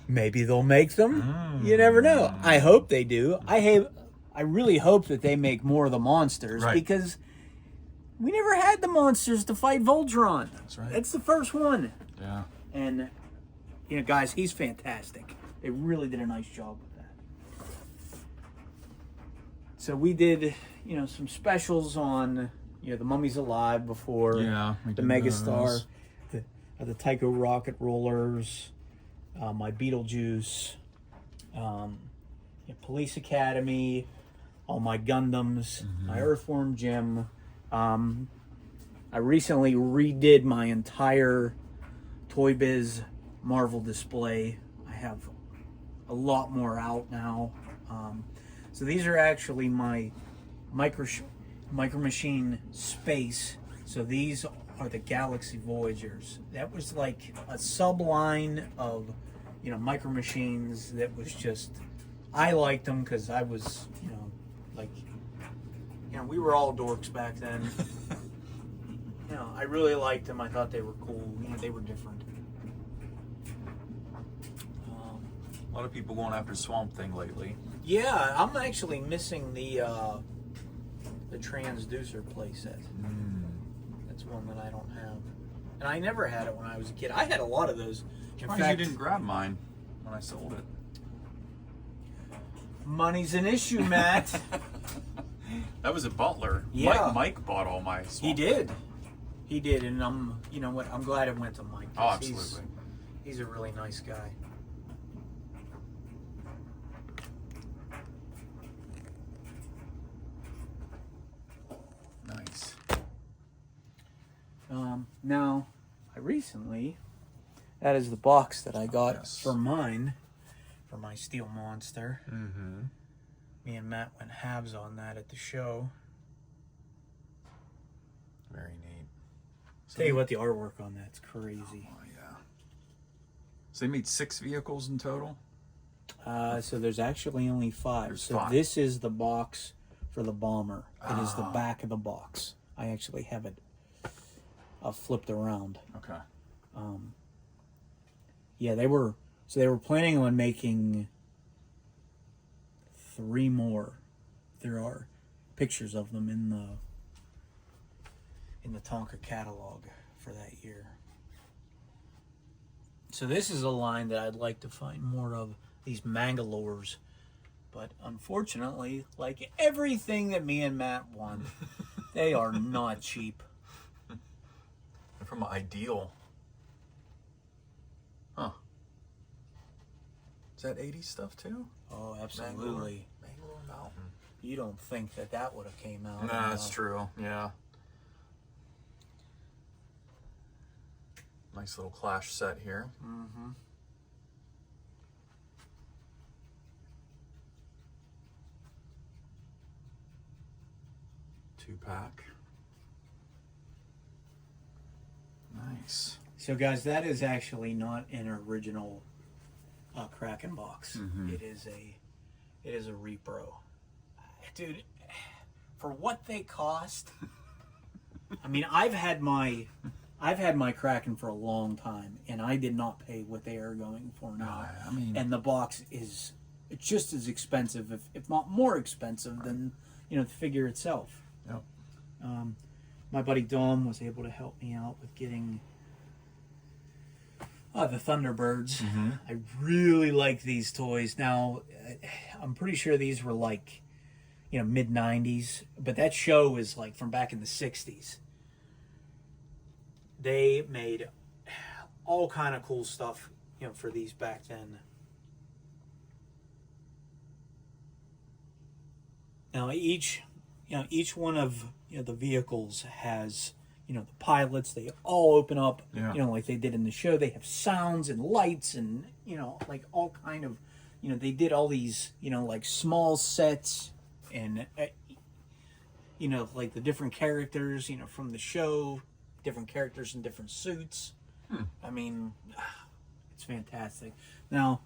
Maybe they'll make them. You never know. I hope they do. I really hope that they make more of the monsters because we never had the monsters to fight Voltron. That's right. It's the first one. Yeah. And, you know, guys, he's fantastic. They really did a nice job with that. So we did, you know, some specials on, you know, the Mummies Alive before. Yeah. The Megastar, the Tyco Rocket Rollers, my Beetlejuice, Police Academy, all my Gundams, my Earthworm Jim. I recently redid my entire Toy Biz Marvel display. I have a lot more out now. So these are actually my Micro Machine Space. So these are the Galaxy Voyagers. That was like a subline of, you know, Micro Machines that was just, I liked them because I was, you know, like, you know, we were all dorks back then. You know, I really liked them. I thought they were cool. You know, they were different. A lot of people going after Swamp Thing lately. Yeah, I'm actually missing the Transducer playset. That's one that I don't have. And I never had it when I was a kid. I had a lot of those. In Why fact, you didn't grab mine when I sold it? Money's an issue, Matt. That was a Butler. Yeah. Mike bought all my Swamp He did. He did, and you know what? I'm glad it went to Mike. Oh, absolutely. He's a really nice guy. Nice. Now, I recently, that is the box that I got for mine, for my Steel Monster. Me and Matt went halves on that at the show. Very neat. Tell you what, the artwork on that's crazy. Oh, yeah. So they made 6 vehicles in total? So there's actually only 5. There's so 5. this is the box for the bomber. It is the back of the box. I actually have it flipped around. Okay. Yeah, they were planning on making 3 more. There are pictures of them in the Tonka catalog for that year. So this is a line that I'd like to find more of, these Mangalores. But unfortunately, like everything that me and Matt want, they are not cheap. They're from Ideal. Huh. Is that 80s stuff too? Oh, absolutely. Mangalore Mountain. You don't think that would have came out. Nah, that's true. Yeah. Nice little Clash set here. Mm-hmm. Two-pack. Nice. So guys, that is actually not an original Kracken box. Mm-hmm. It is a repro. Dude, for what they cost, I mean, I've had my Kracken for a long time, and I did not pay what they are going for now. I mean, and the box is just as expensive, if not more expensive, than the figure itself. Yep. My buddy Dom was able to help me out with getting the Thunderbirds. Mm-hmm. I really like these toys. Now, I'm pretty sure these were like, mid 90s, but that show is like from back in the 60s. They made all kind of cool stuff, for these back then. Now each one of the vehicles has the pilots. They all open up, like they did in the show. They have sounds and lights and like all kind of they did all these like small sets and like the different characters from the show, different characters in different suits. I mean, it's fantastic. Now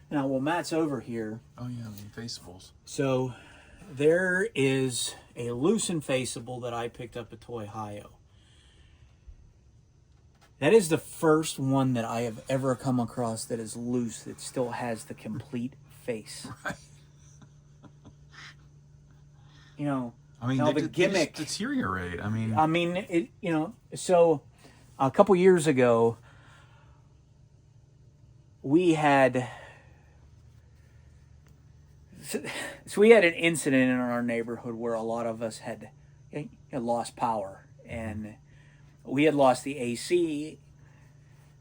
while Matt's over here, oh yeah, the Infaceables. So there is a loose Infaceable that I picked up at Toy Hio. That is the first one that I have ever come across that is loose, that still has the complete face. Right. I mean, now the gimmick they deteriorate. I mean, it. So a couple years ago, we had an incident in our neighborhood where a lot of us had lost power, and we had lost the AC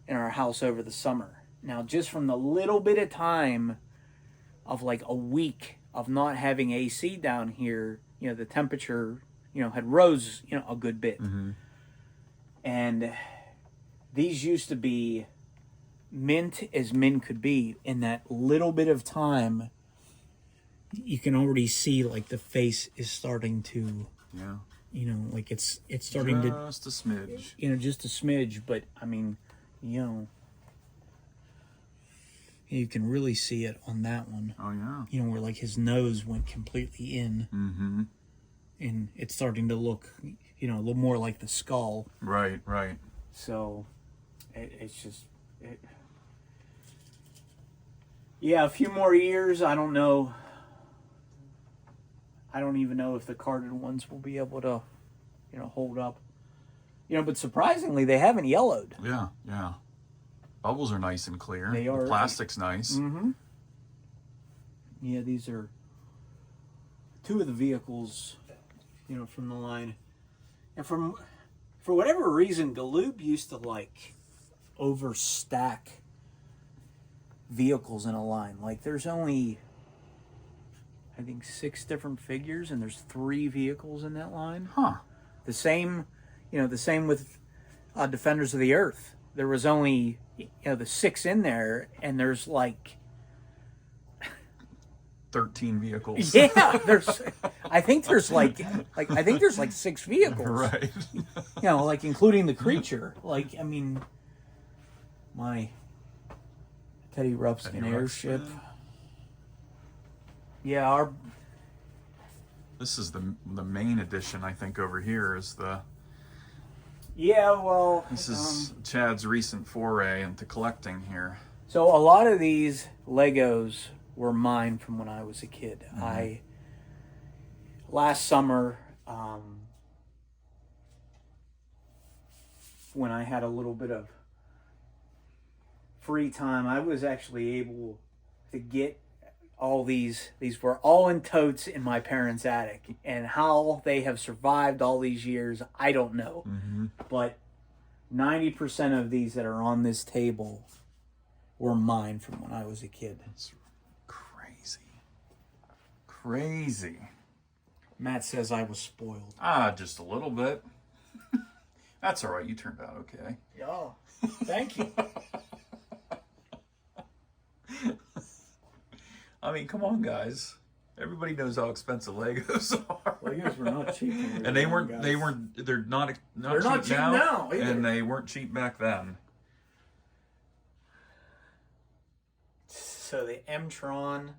in our house over the summer. Now, just from the little bit of time of like a week of not having AC down here, the temperature, had rose, a good bit. Mm-hmm. And these used to be mint as mint could be. In that little bit of time, you can already see like the face is starting to, like it's starting just a smidge. Just a smidge. But I mean, you can really see it on that one. Oh yeah. Where like his nose went completely in. Mm-hmm. And it's starting to look, a little more like the skull. Right. So, it's just, yeah, a few more years. I don't know. I don't even know if the carded ones will be able to, hold up. But surprisingly, they haven't yellowed. Yeah. Bubbles are nice and clear. They are. The plastic's nice. Mm-hmm. Yeah, these are two of the vehicles, from the line. And for whatever reason, Galoob used to like overstack vehicles in a line. Like there's only, I think, 6 different figures, and there's 3 vehicles in that line. Huh. The same with Defenders of the Earth. There was only, the 6 in there, and there's like 13 vehicles. Yeah, I think there's like 6 vehicles. Right. Like including the creature. Like, I mean, my Teddy Ruxpin airship. Yeah, this is the main edition, I think, over here is the... Yeah, well... This is Chad's recent foray into collecting here. So a lot of these Legos were mine from when I was a kid. Last summer, when I had a little bit of free time, I was actually able to get all these were all in totes in my parents' attic, and how they have survived all these years, I don't know. But 90% of these that are on this table were mine from when I was a kid. That's crazy. Matt says I was spoiled. Just a little bit. That's all right. You turned out okay. Oh, thank you. I mean, come on, guys. Everybody knows how expensive Legos are. Legos were not cheap. And they're not cheap now either. And they weren't cheap back then. So the M-Tron,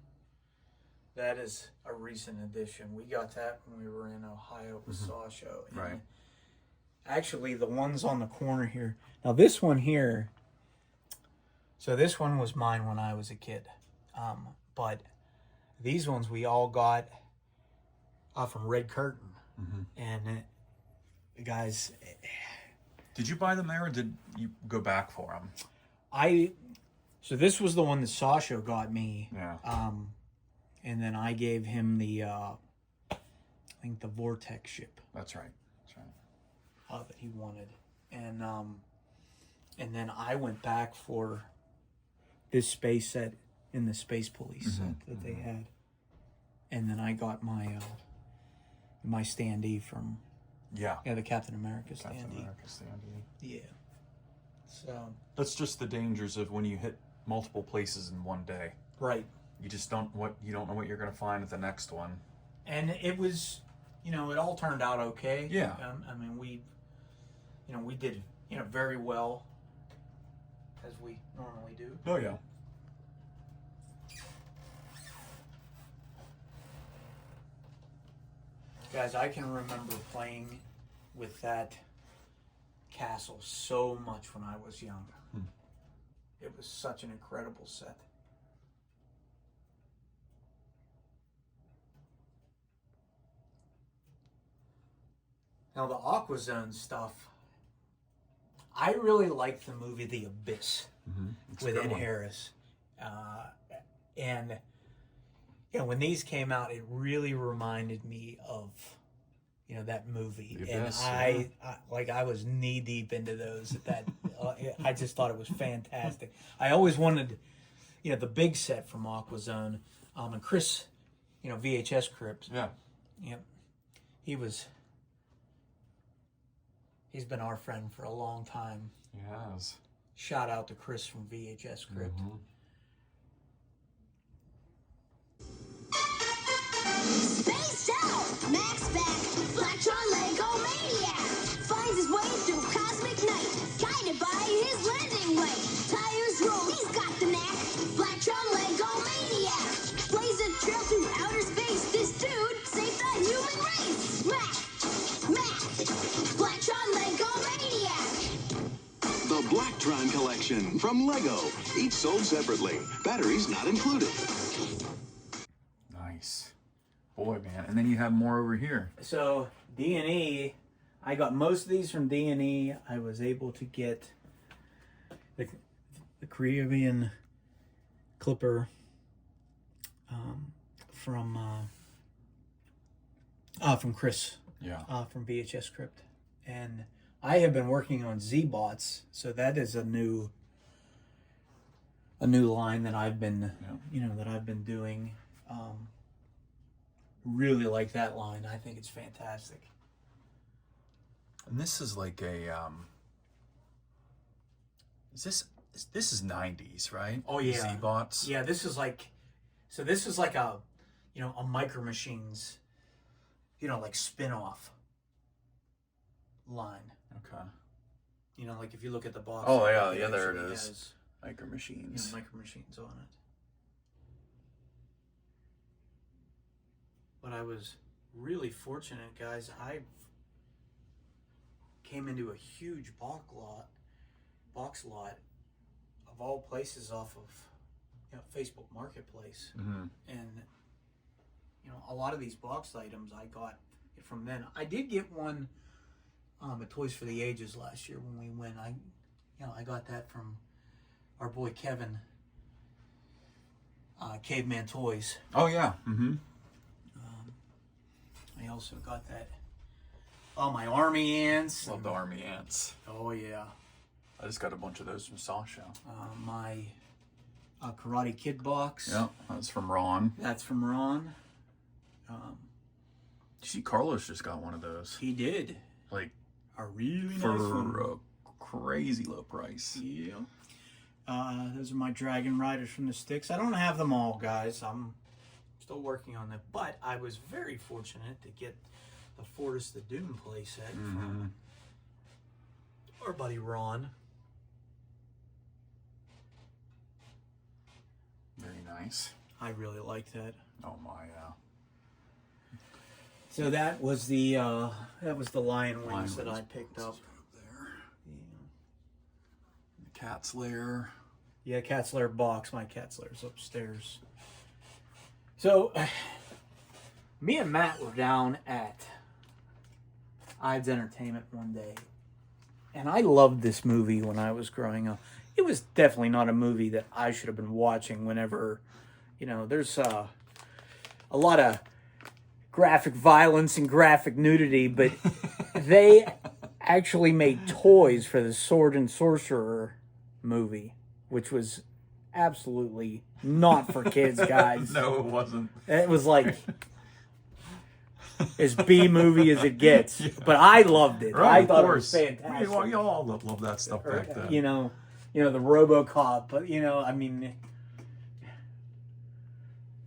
that is a recent addition. We got that when we were in Ohio with Saw Show. And right. Actually, the ones on the corner here. Now, this one here. So this one was mine when I was a kid. But these ones we all got from Red Curtain. And guys... Did you buy them there, or did you go back for them? So this was the one that Saw Show got me. Yeah. And then I gave him the, I think the Vortex ship. That's right. That he wanted. And then I went back for this space set in the Space Police set that they had. And then I got my my standee from the Captain America standee. Yeah. So that's just the dangers of when you hit multiple places in one day. Right. You just don't know what you're going to find at the next one. And it was, it all turned out okay. Yeah. I mean, we did, very well, as we normally do. Oh, yeah. Guys, I can remember playing with that castle so much when I was young. It was such an incredible set. Now the Aquazone stuff, I really liked the movie The Abyss with Ed Harris. And when these came out, it really reminded me of that movie. The And Abyss, I was knee deep into those at that. I just thought it was fantastic. I always wanted, the big set from Aquazone. And Chris, VHS Crypt. Yeah. Yep. He's been our friend for a long time. He has. Shout out to Chris from VHS Crypt. Spaced out! Max back! Blacktron Lego Maniac! Finds his way through cosmic night, guided by his landing light. Tires roll, he's got the knack. Blacktron Lego Maniac! Blaze a trail through outer space. This dude saved the human race! Mac! Blacktron Lego Maniac! The Blacktron Collection from Lego. Each sold separately. Batteries not included. Nice. Boy, man. And then you have more over here. So D&E, I got most of these from D&E. I was able to get the Caribbean Clipper from Chris. Yeah. From VHS Crypt. And I have been working on Zbots, so that is a new line that I've been doing. Really like that line. I think it's fantastic. And this is like a this is 90s, right? Oh yeah. Zbots. Yeah, this is like a a Micro Machines like spin-off line. Okay. Like if you look at the box. Oh yeah, there it actually is. has, Micro Machines. Micro Machines on it. But I was really fortunate, guys. I came into a huge box lot of all places off of Facebook Marketplace, Mm-hmm. and a lot of these box items I got from then. I did get one at Toys for the Ages last year when we went. I got that from our boy Kevin, Caveman Toys. Oh yeah. Mm-hmm. I also got that. Oh, my army ants. Love the army ants. Oh yeah. I just got a bunch of those from Sasha. My Karate Kid box. Yeah, that's from Ron. That's from Ron. You see, Carlos just got one of those. He did. Like, A really for nice one. a crazy low price. Yeah. Those are my Dragon Riders from the sticks. I don't have them all, guys. I'm still working on them. But I was very fortunate to get the Fortress the Doom playset from our buddy Ron. Very nice. I really like that. Oh my, So that was the lion wings that I picked up. there. The cat's lair. Yeah, Cat's Lair box. My Cat's Lair's upstairs. So, me and Matt were down at Ides Entertainment one day, and I loved this movie when I was growing up. It was definitely not a movie that I should have been watching whenever, there's a lot of graphic violence and graphic nudity, but they actually made toys for the Sword and Sorcerer movie, which was absolutely not for kids, guys. No, it wasn't. It was like as B movie as it gets, but I loved it. Right, I thought of it was course. fantastic. Well, you all love that stuff back then. The RoboCop, but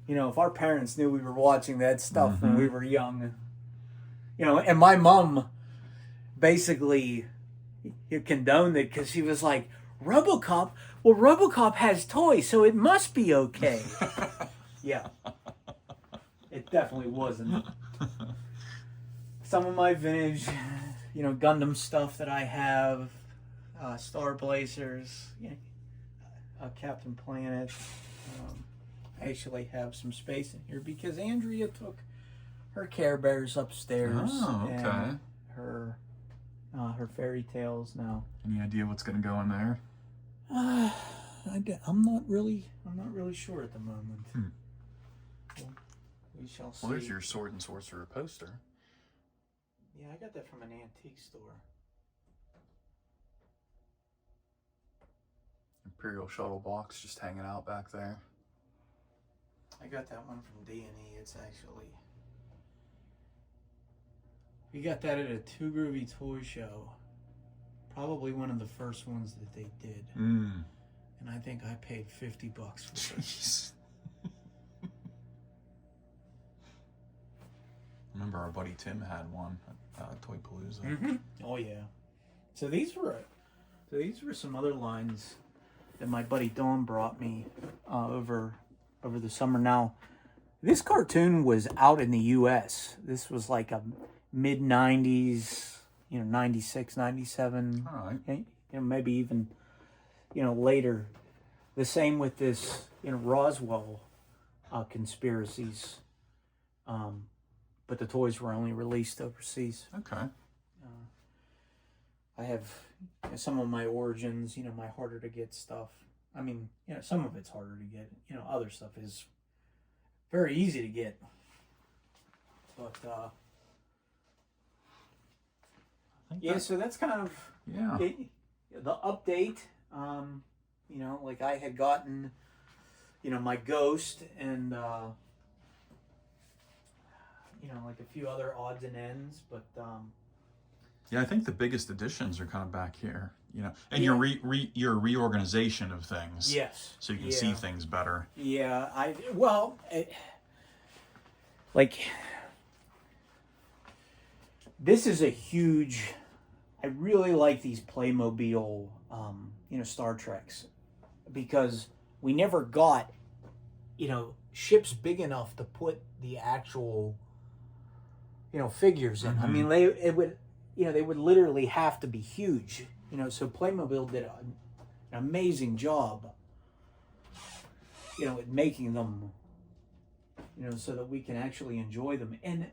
if our parents knew we were watching that stuff when we were young, and my mom basically condoned it because she was like, RoboCop? Well, RoboCop has toys, so it must be okay. Yeah. It definitely wasn't. Some of my vintage, Gundam stuff that I have, Star Blazers, Captain Planet. I actually have some space in here because Andrea took her Care Bears upstairs. Oh, okay. And her fairy tales now. Any idea what's going to go in there? I'm not really sure at the moment. We shall see. Well, there's your Sword and Sorcerer poster. Yeah, I got that from an antique store. Imperial Shuttle box just hanging out back there. I got that one from D&E. It's actually... We got that at a Too Groovy Toy Show. Probably one of the first ones that they did. And I think I paid $50 for it. Jeez. Remember our buddy Tim had one at Toy Palooza. Oh yeah. So these were some other lines that my buddy Dawn brought me over the summer. Now, this cartoon was out in the U.S. This was like a mid-90s, 96, 97. All right. Maybe even, later. The same with this, Roswell conspiracies. But the toys were only released overseas. Okay. I have some of my origins, my harder to get stuff. I mean, some of it's harder to get. Other stuff is very easy to get. But, so that's kind of the update. Like I had gotten, my Ghost and, like a few other odds and ends, but yeah, I think the biggest additions are kind of back here, and your reorganization of things. Yes. So you can see things better. Yeah, this is a huge. I really like these Playmobil, Star Treks, because we never got, ships big enough to put the actual, figures in. I mean, they would literally have to be huge. So Playmobil did an amazing job you know, making them, you know, so that we can actually enjoy them. And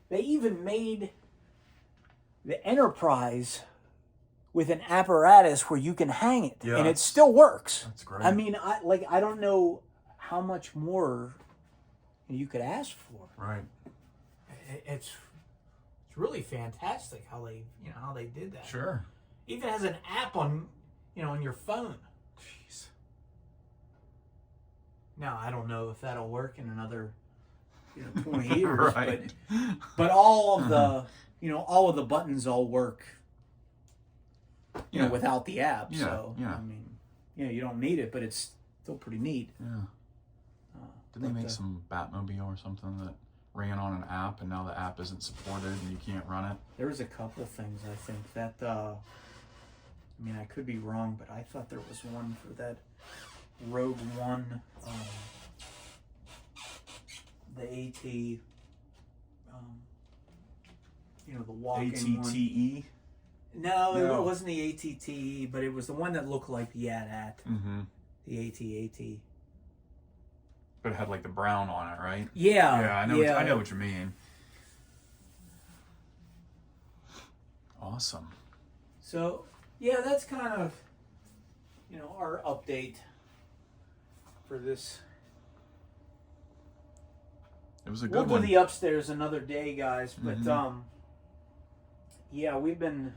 they even made the Enterprise with an apparatus where you can hang it, and it still works. That's great. I mean, I don't know how much more you could ask for. Right. It's really fantastic how they did that. Sure. Even has an app on, you know, on your phone. Jeez. Now I don't know if that'll work in another, you know, 20 years, Right. but all of the, you know, all of the buttons all work, you know, without the app. Yeah, So yeah. I mean, you know, you don't need it, but it's still pretty neat. Yeah. Did they make some Batmobile or something that ran on an app, and now the app isn't supported and you can't run it? There was a couple things I think that, I mean, I could be wrong, but I thought there was one for that Rogue One, the AT, you know, the walk-in one. ATTE? No, No. it wasn't the ATT, but it was the one that looked like the AT-AT. Mm-hmm. The AT-AT. But it had like the brown on it, right? Yeah. Yeah, I know. Yeah. I know what you mean. Awesome. So, yeah, that's kind of, you know, our update for this. It was a We'll good do one. the upstairs another day, guys. But, Mm-hmm. yeah, we've been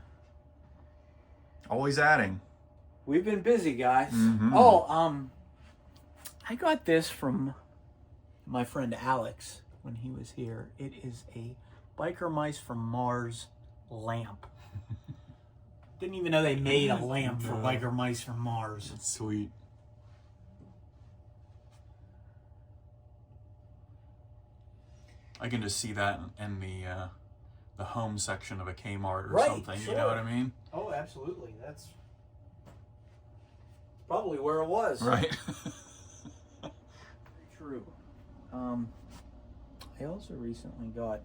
Always adding. busy, guys. Mhm. Oh, I got this from my friend Alex when he was here. It is a Biker Mice from Mars lamp. Didn't even know they made a lamp for Biker Mice from Mars. It's sweet. I can just see that in the home section of a Kmart or Right, something. sure. You know what I mean? Oh, absolutely. That's probably where it was. Right. True. I also recently got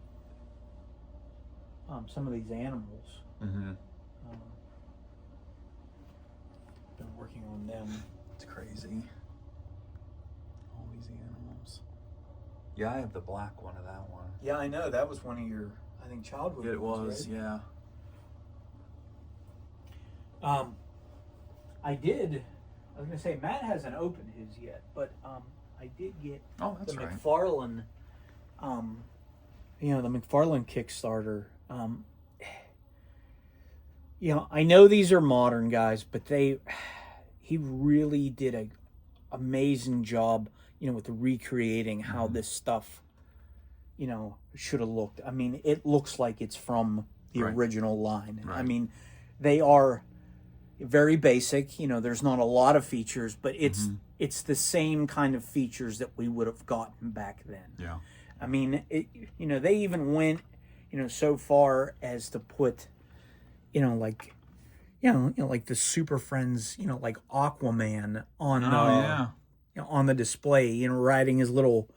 some of these animals. Mm-hmm. Been working on them. It's crazy. All these animals. Yeah, I have the black one of that one. Yeah, I know. That was one of your, I think, childhood It ones, was, right? yeah. I was going to say, Matt hasn't opened his yet, but I did get Oh, that's the right. McFarlane, you know, the McFarlane Kickstarter. You know, I know these are modern guys, but he really did a amazing job, you know, with recreating how this stuff, you know, should have looked. I mean, it looks like it's from the Right. original line. Right. I mean, they are very basic. You know, there's not a lot of features, but it's the same kind of features that we would have gotten back then. Yeah. I mean, you know, they even went, you know, so far as to put, you know, like the Super Friends, you know, like Aquaman on, yeah. you know, on the display, you know, riding his little,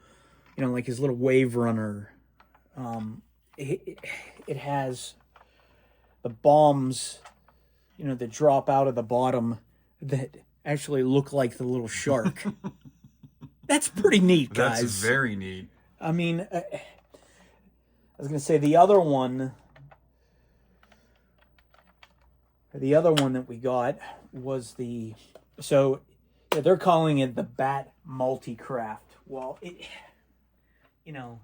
you know, like his little wave runner. It has the bombs, you know, that drop out of the bottom that actually look like the little shark. That's pretty neat, guys. That's very neat. I mean, I was going to say the other one that we got was so yeah, they're calling it the Bat Multicraft. Well, you know,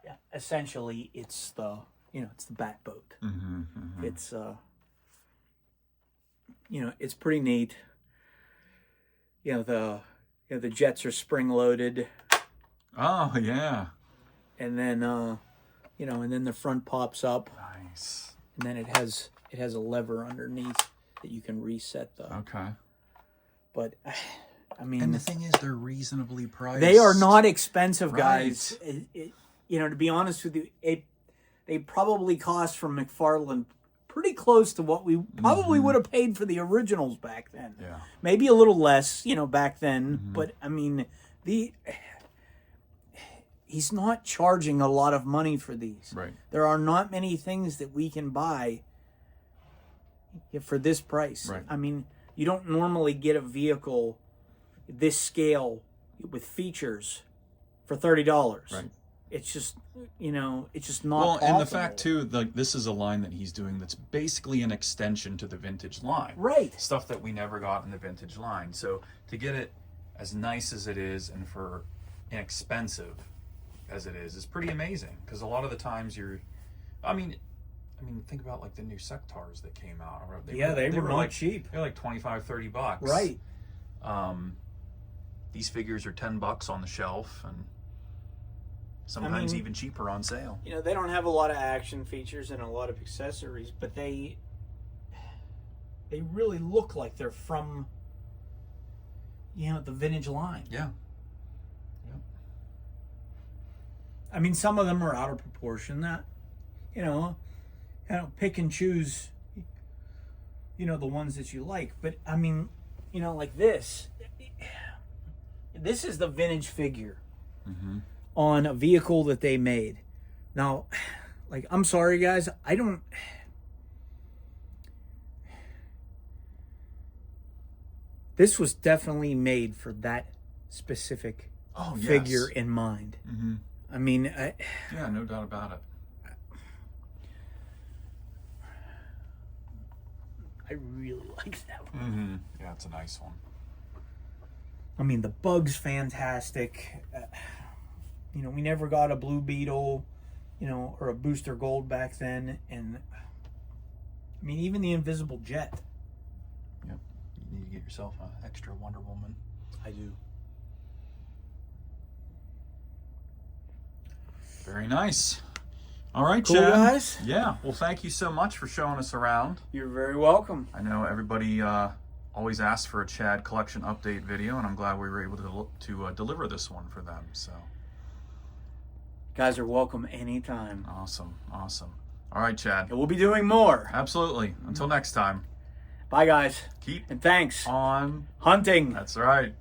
yeah, essentially it's it's the Bat boat. Mm-hmm, mm-hmm. It's, you know, it's pretty neat. You know, the jets are spring loaded. Oh, yeah. And then, you know, and then the front pops up. Nice. And then it has a lever underneath that you can reset the. Okay. But, I mean, And the thing is, they're reasonably priced. they are not expensive, Right. guys. You know, to be honest with you, they probably cost from McFarlane pretty close to what we probably would have paid for the originals back then. Yeah. Maybe a little less, you know, back then. But I mean, he's not charging a lot of money for these. Right. There are not many things that we can buy for this price. Right. I mean, you don't normally get a vehicle, this scale with features for $30. Right. It's just, you know, it's just not Well, and the possible. fact too, like this is a line that he's doing that's basically an extension to the vintage line. Right. Stuff that we never got in the vintage line. So to get it as nice as it is and for inexpensive as it is pretty amazing. Because a lot of the times I mean, think about like the new Sectars that came out. They were not like cheap. They're like $25-$30. Right. These figures are $10 on the shelf, and sometimes even cheaper on sale. You know, they don't have a lot of action features and a lot of accessories, but they really look like they're from, you know, the vintage line. Yeah. I mean, some of them are out of proportion. That, you know, pick and choose, you know, the ones that you like. But I mean, you know, like this is the vintage figure on a vehicle that they made. Now, like, I'm sorry, guys, this was definitely made for that specific figure in mind. I mean, yeah, no doubt about it. I really like that one. Yeah, it's a nice one. I mean, the bug's fantastic. You know, we never got a Blue Beetle, you know, or a Booster Gold back then. And, I mean, even the Invisible Jet. Yep. You need to get yourself an extra Wonder Woman. I do. Very nice. All right, Cool, Chad. guys. Yeah. Well, thank you so much for showing us around. You're very welcome. I know everybody always asks for a Chad collection update video, and I'm glad we were able to deliver this one for them. So, Guys are welcome anytime. awesome. All right, Chad. And we'll be doing more. Absolutely. Until next time. Bye, guys. Keep And thanks. on Hunting. That's right.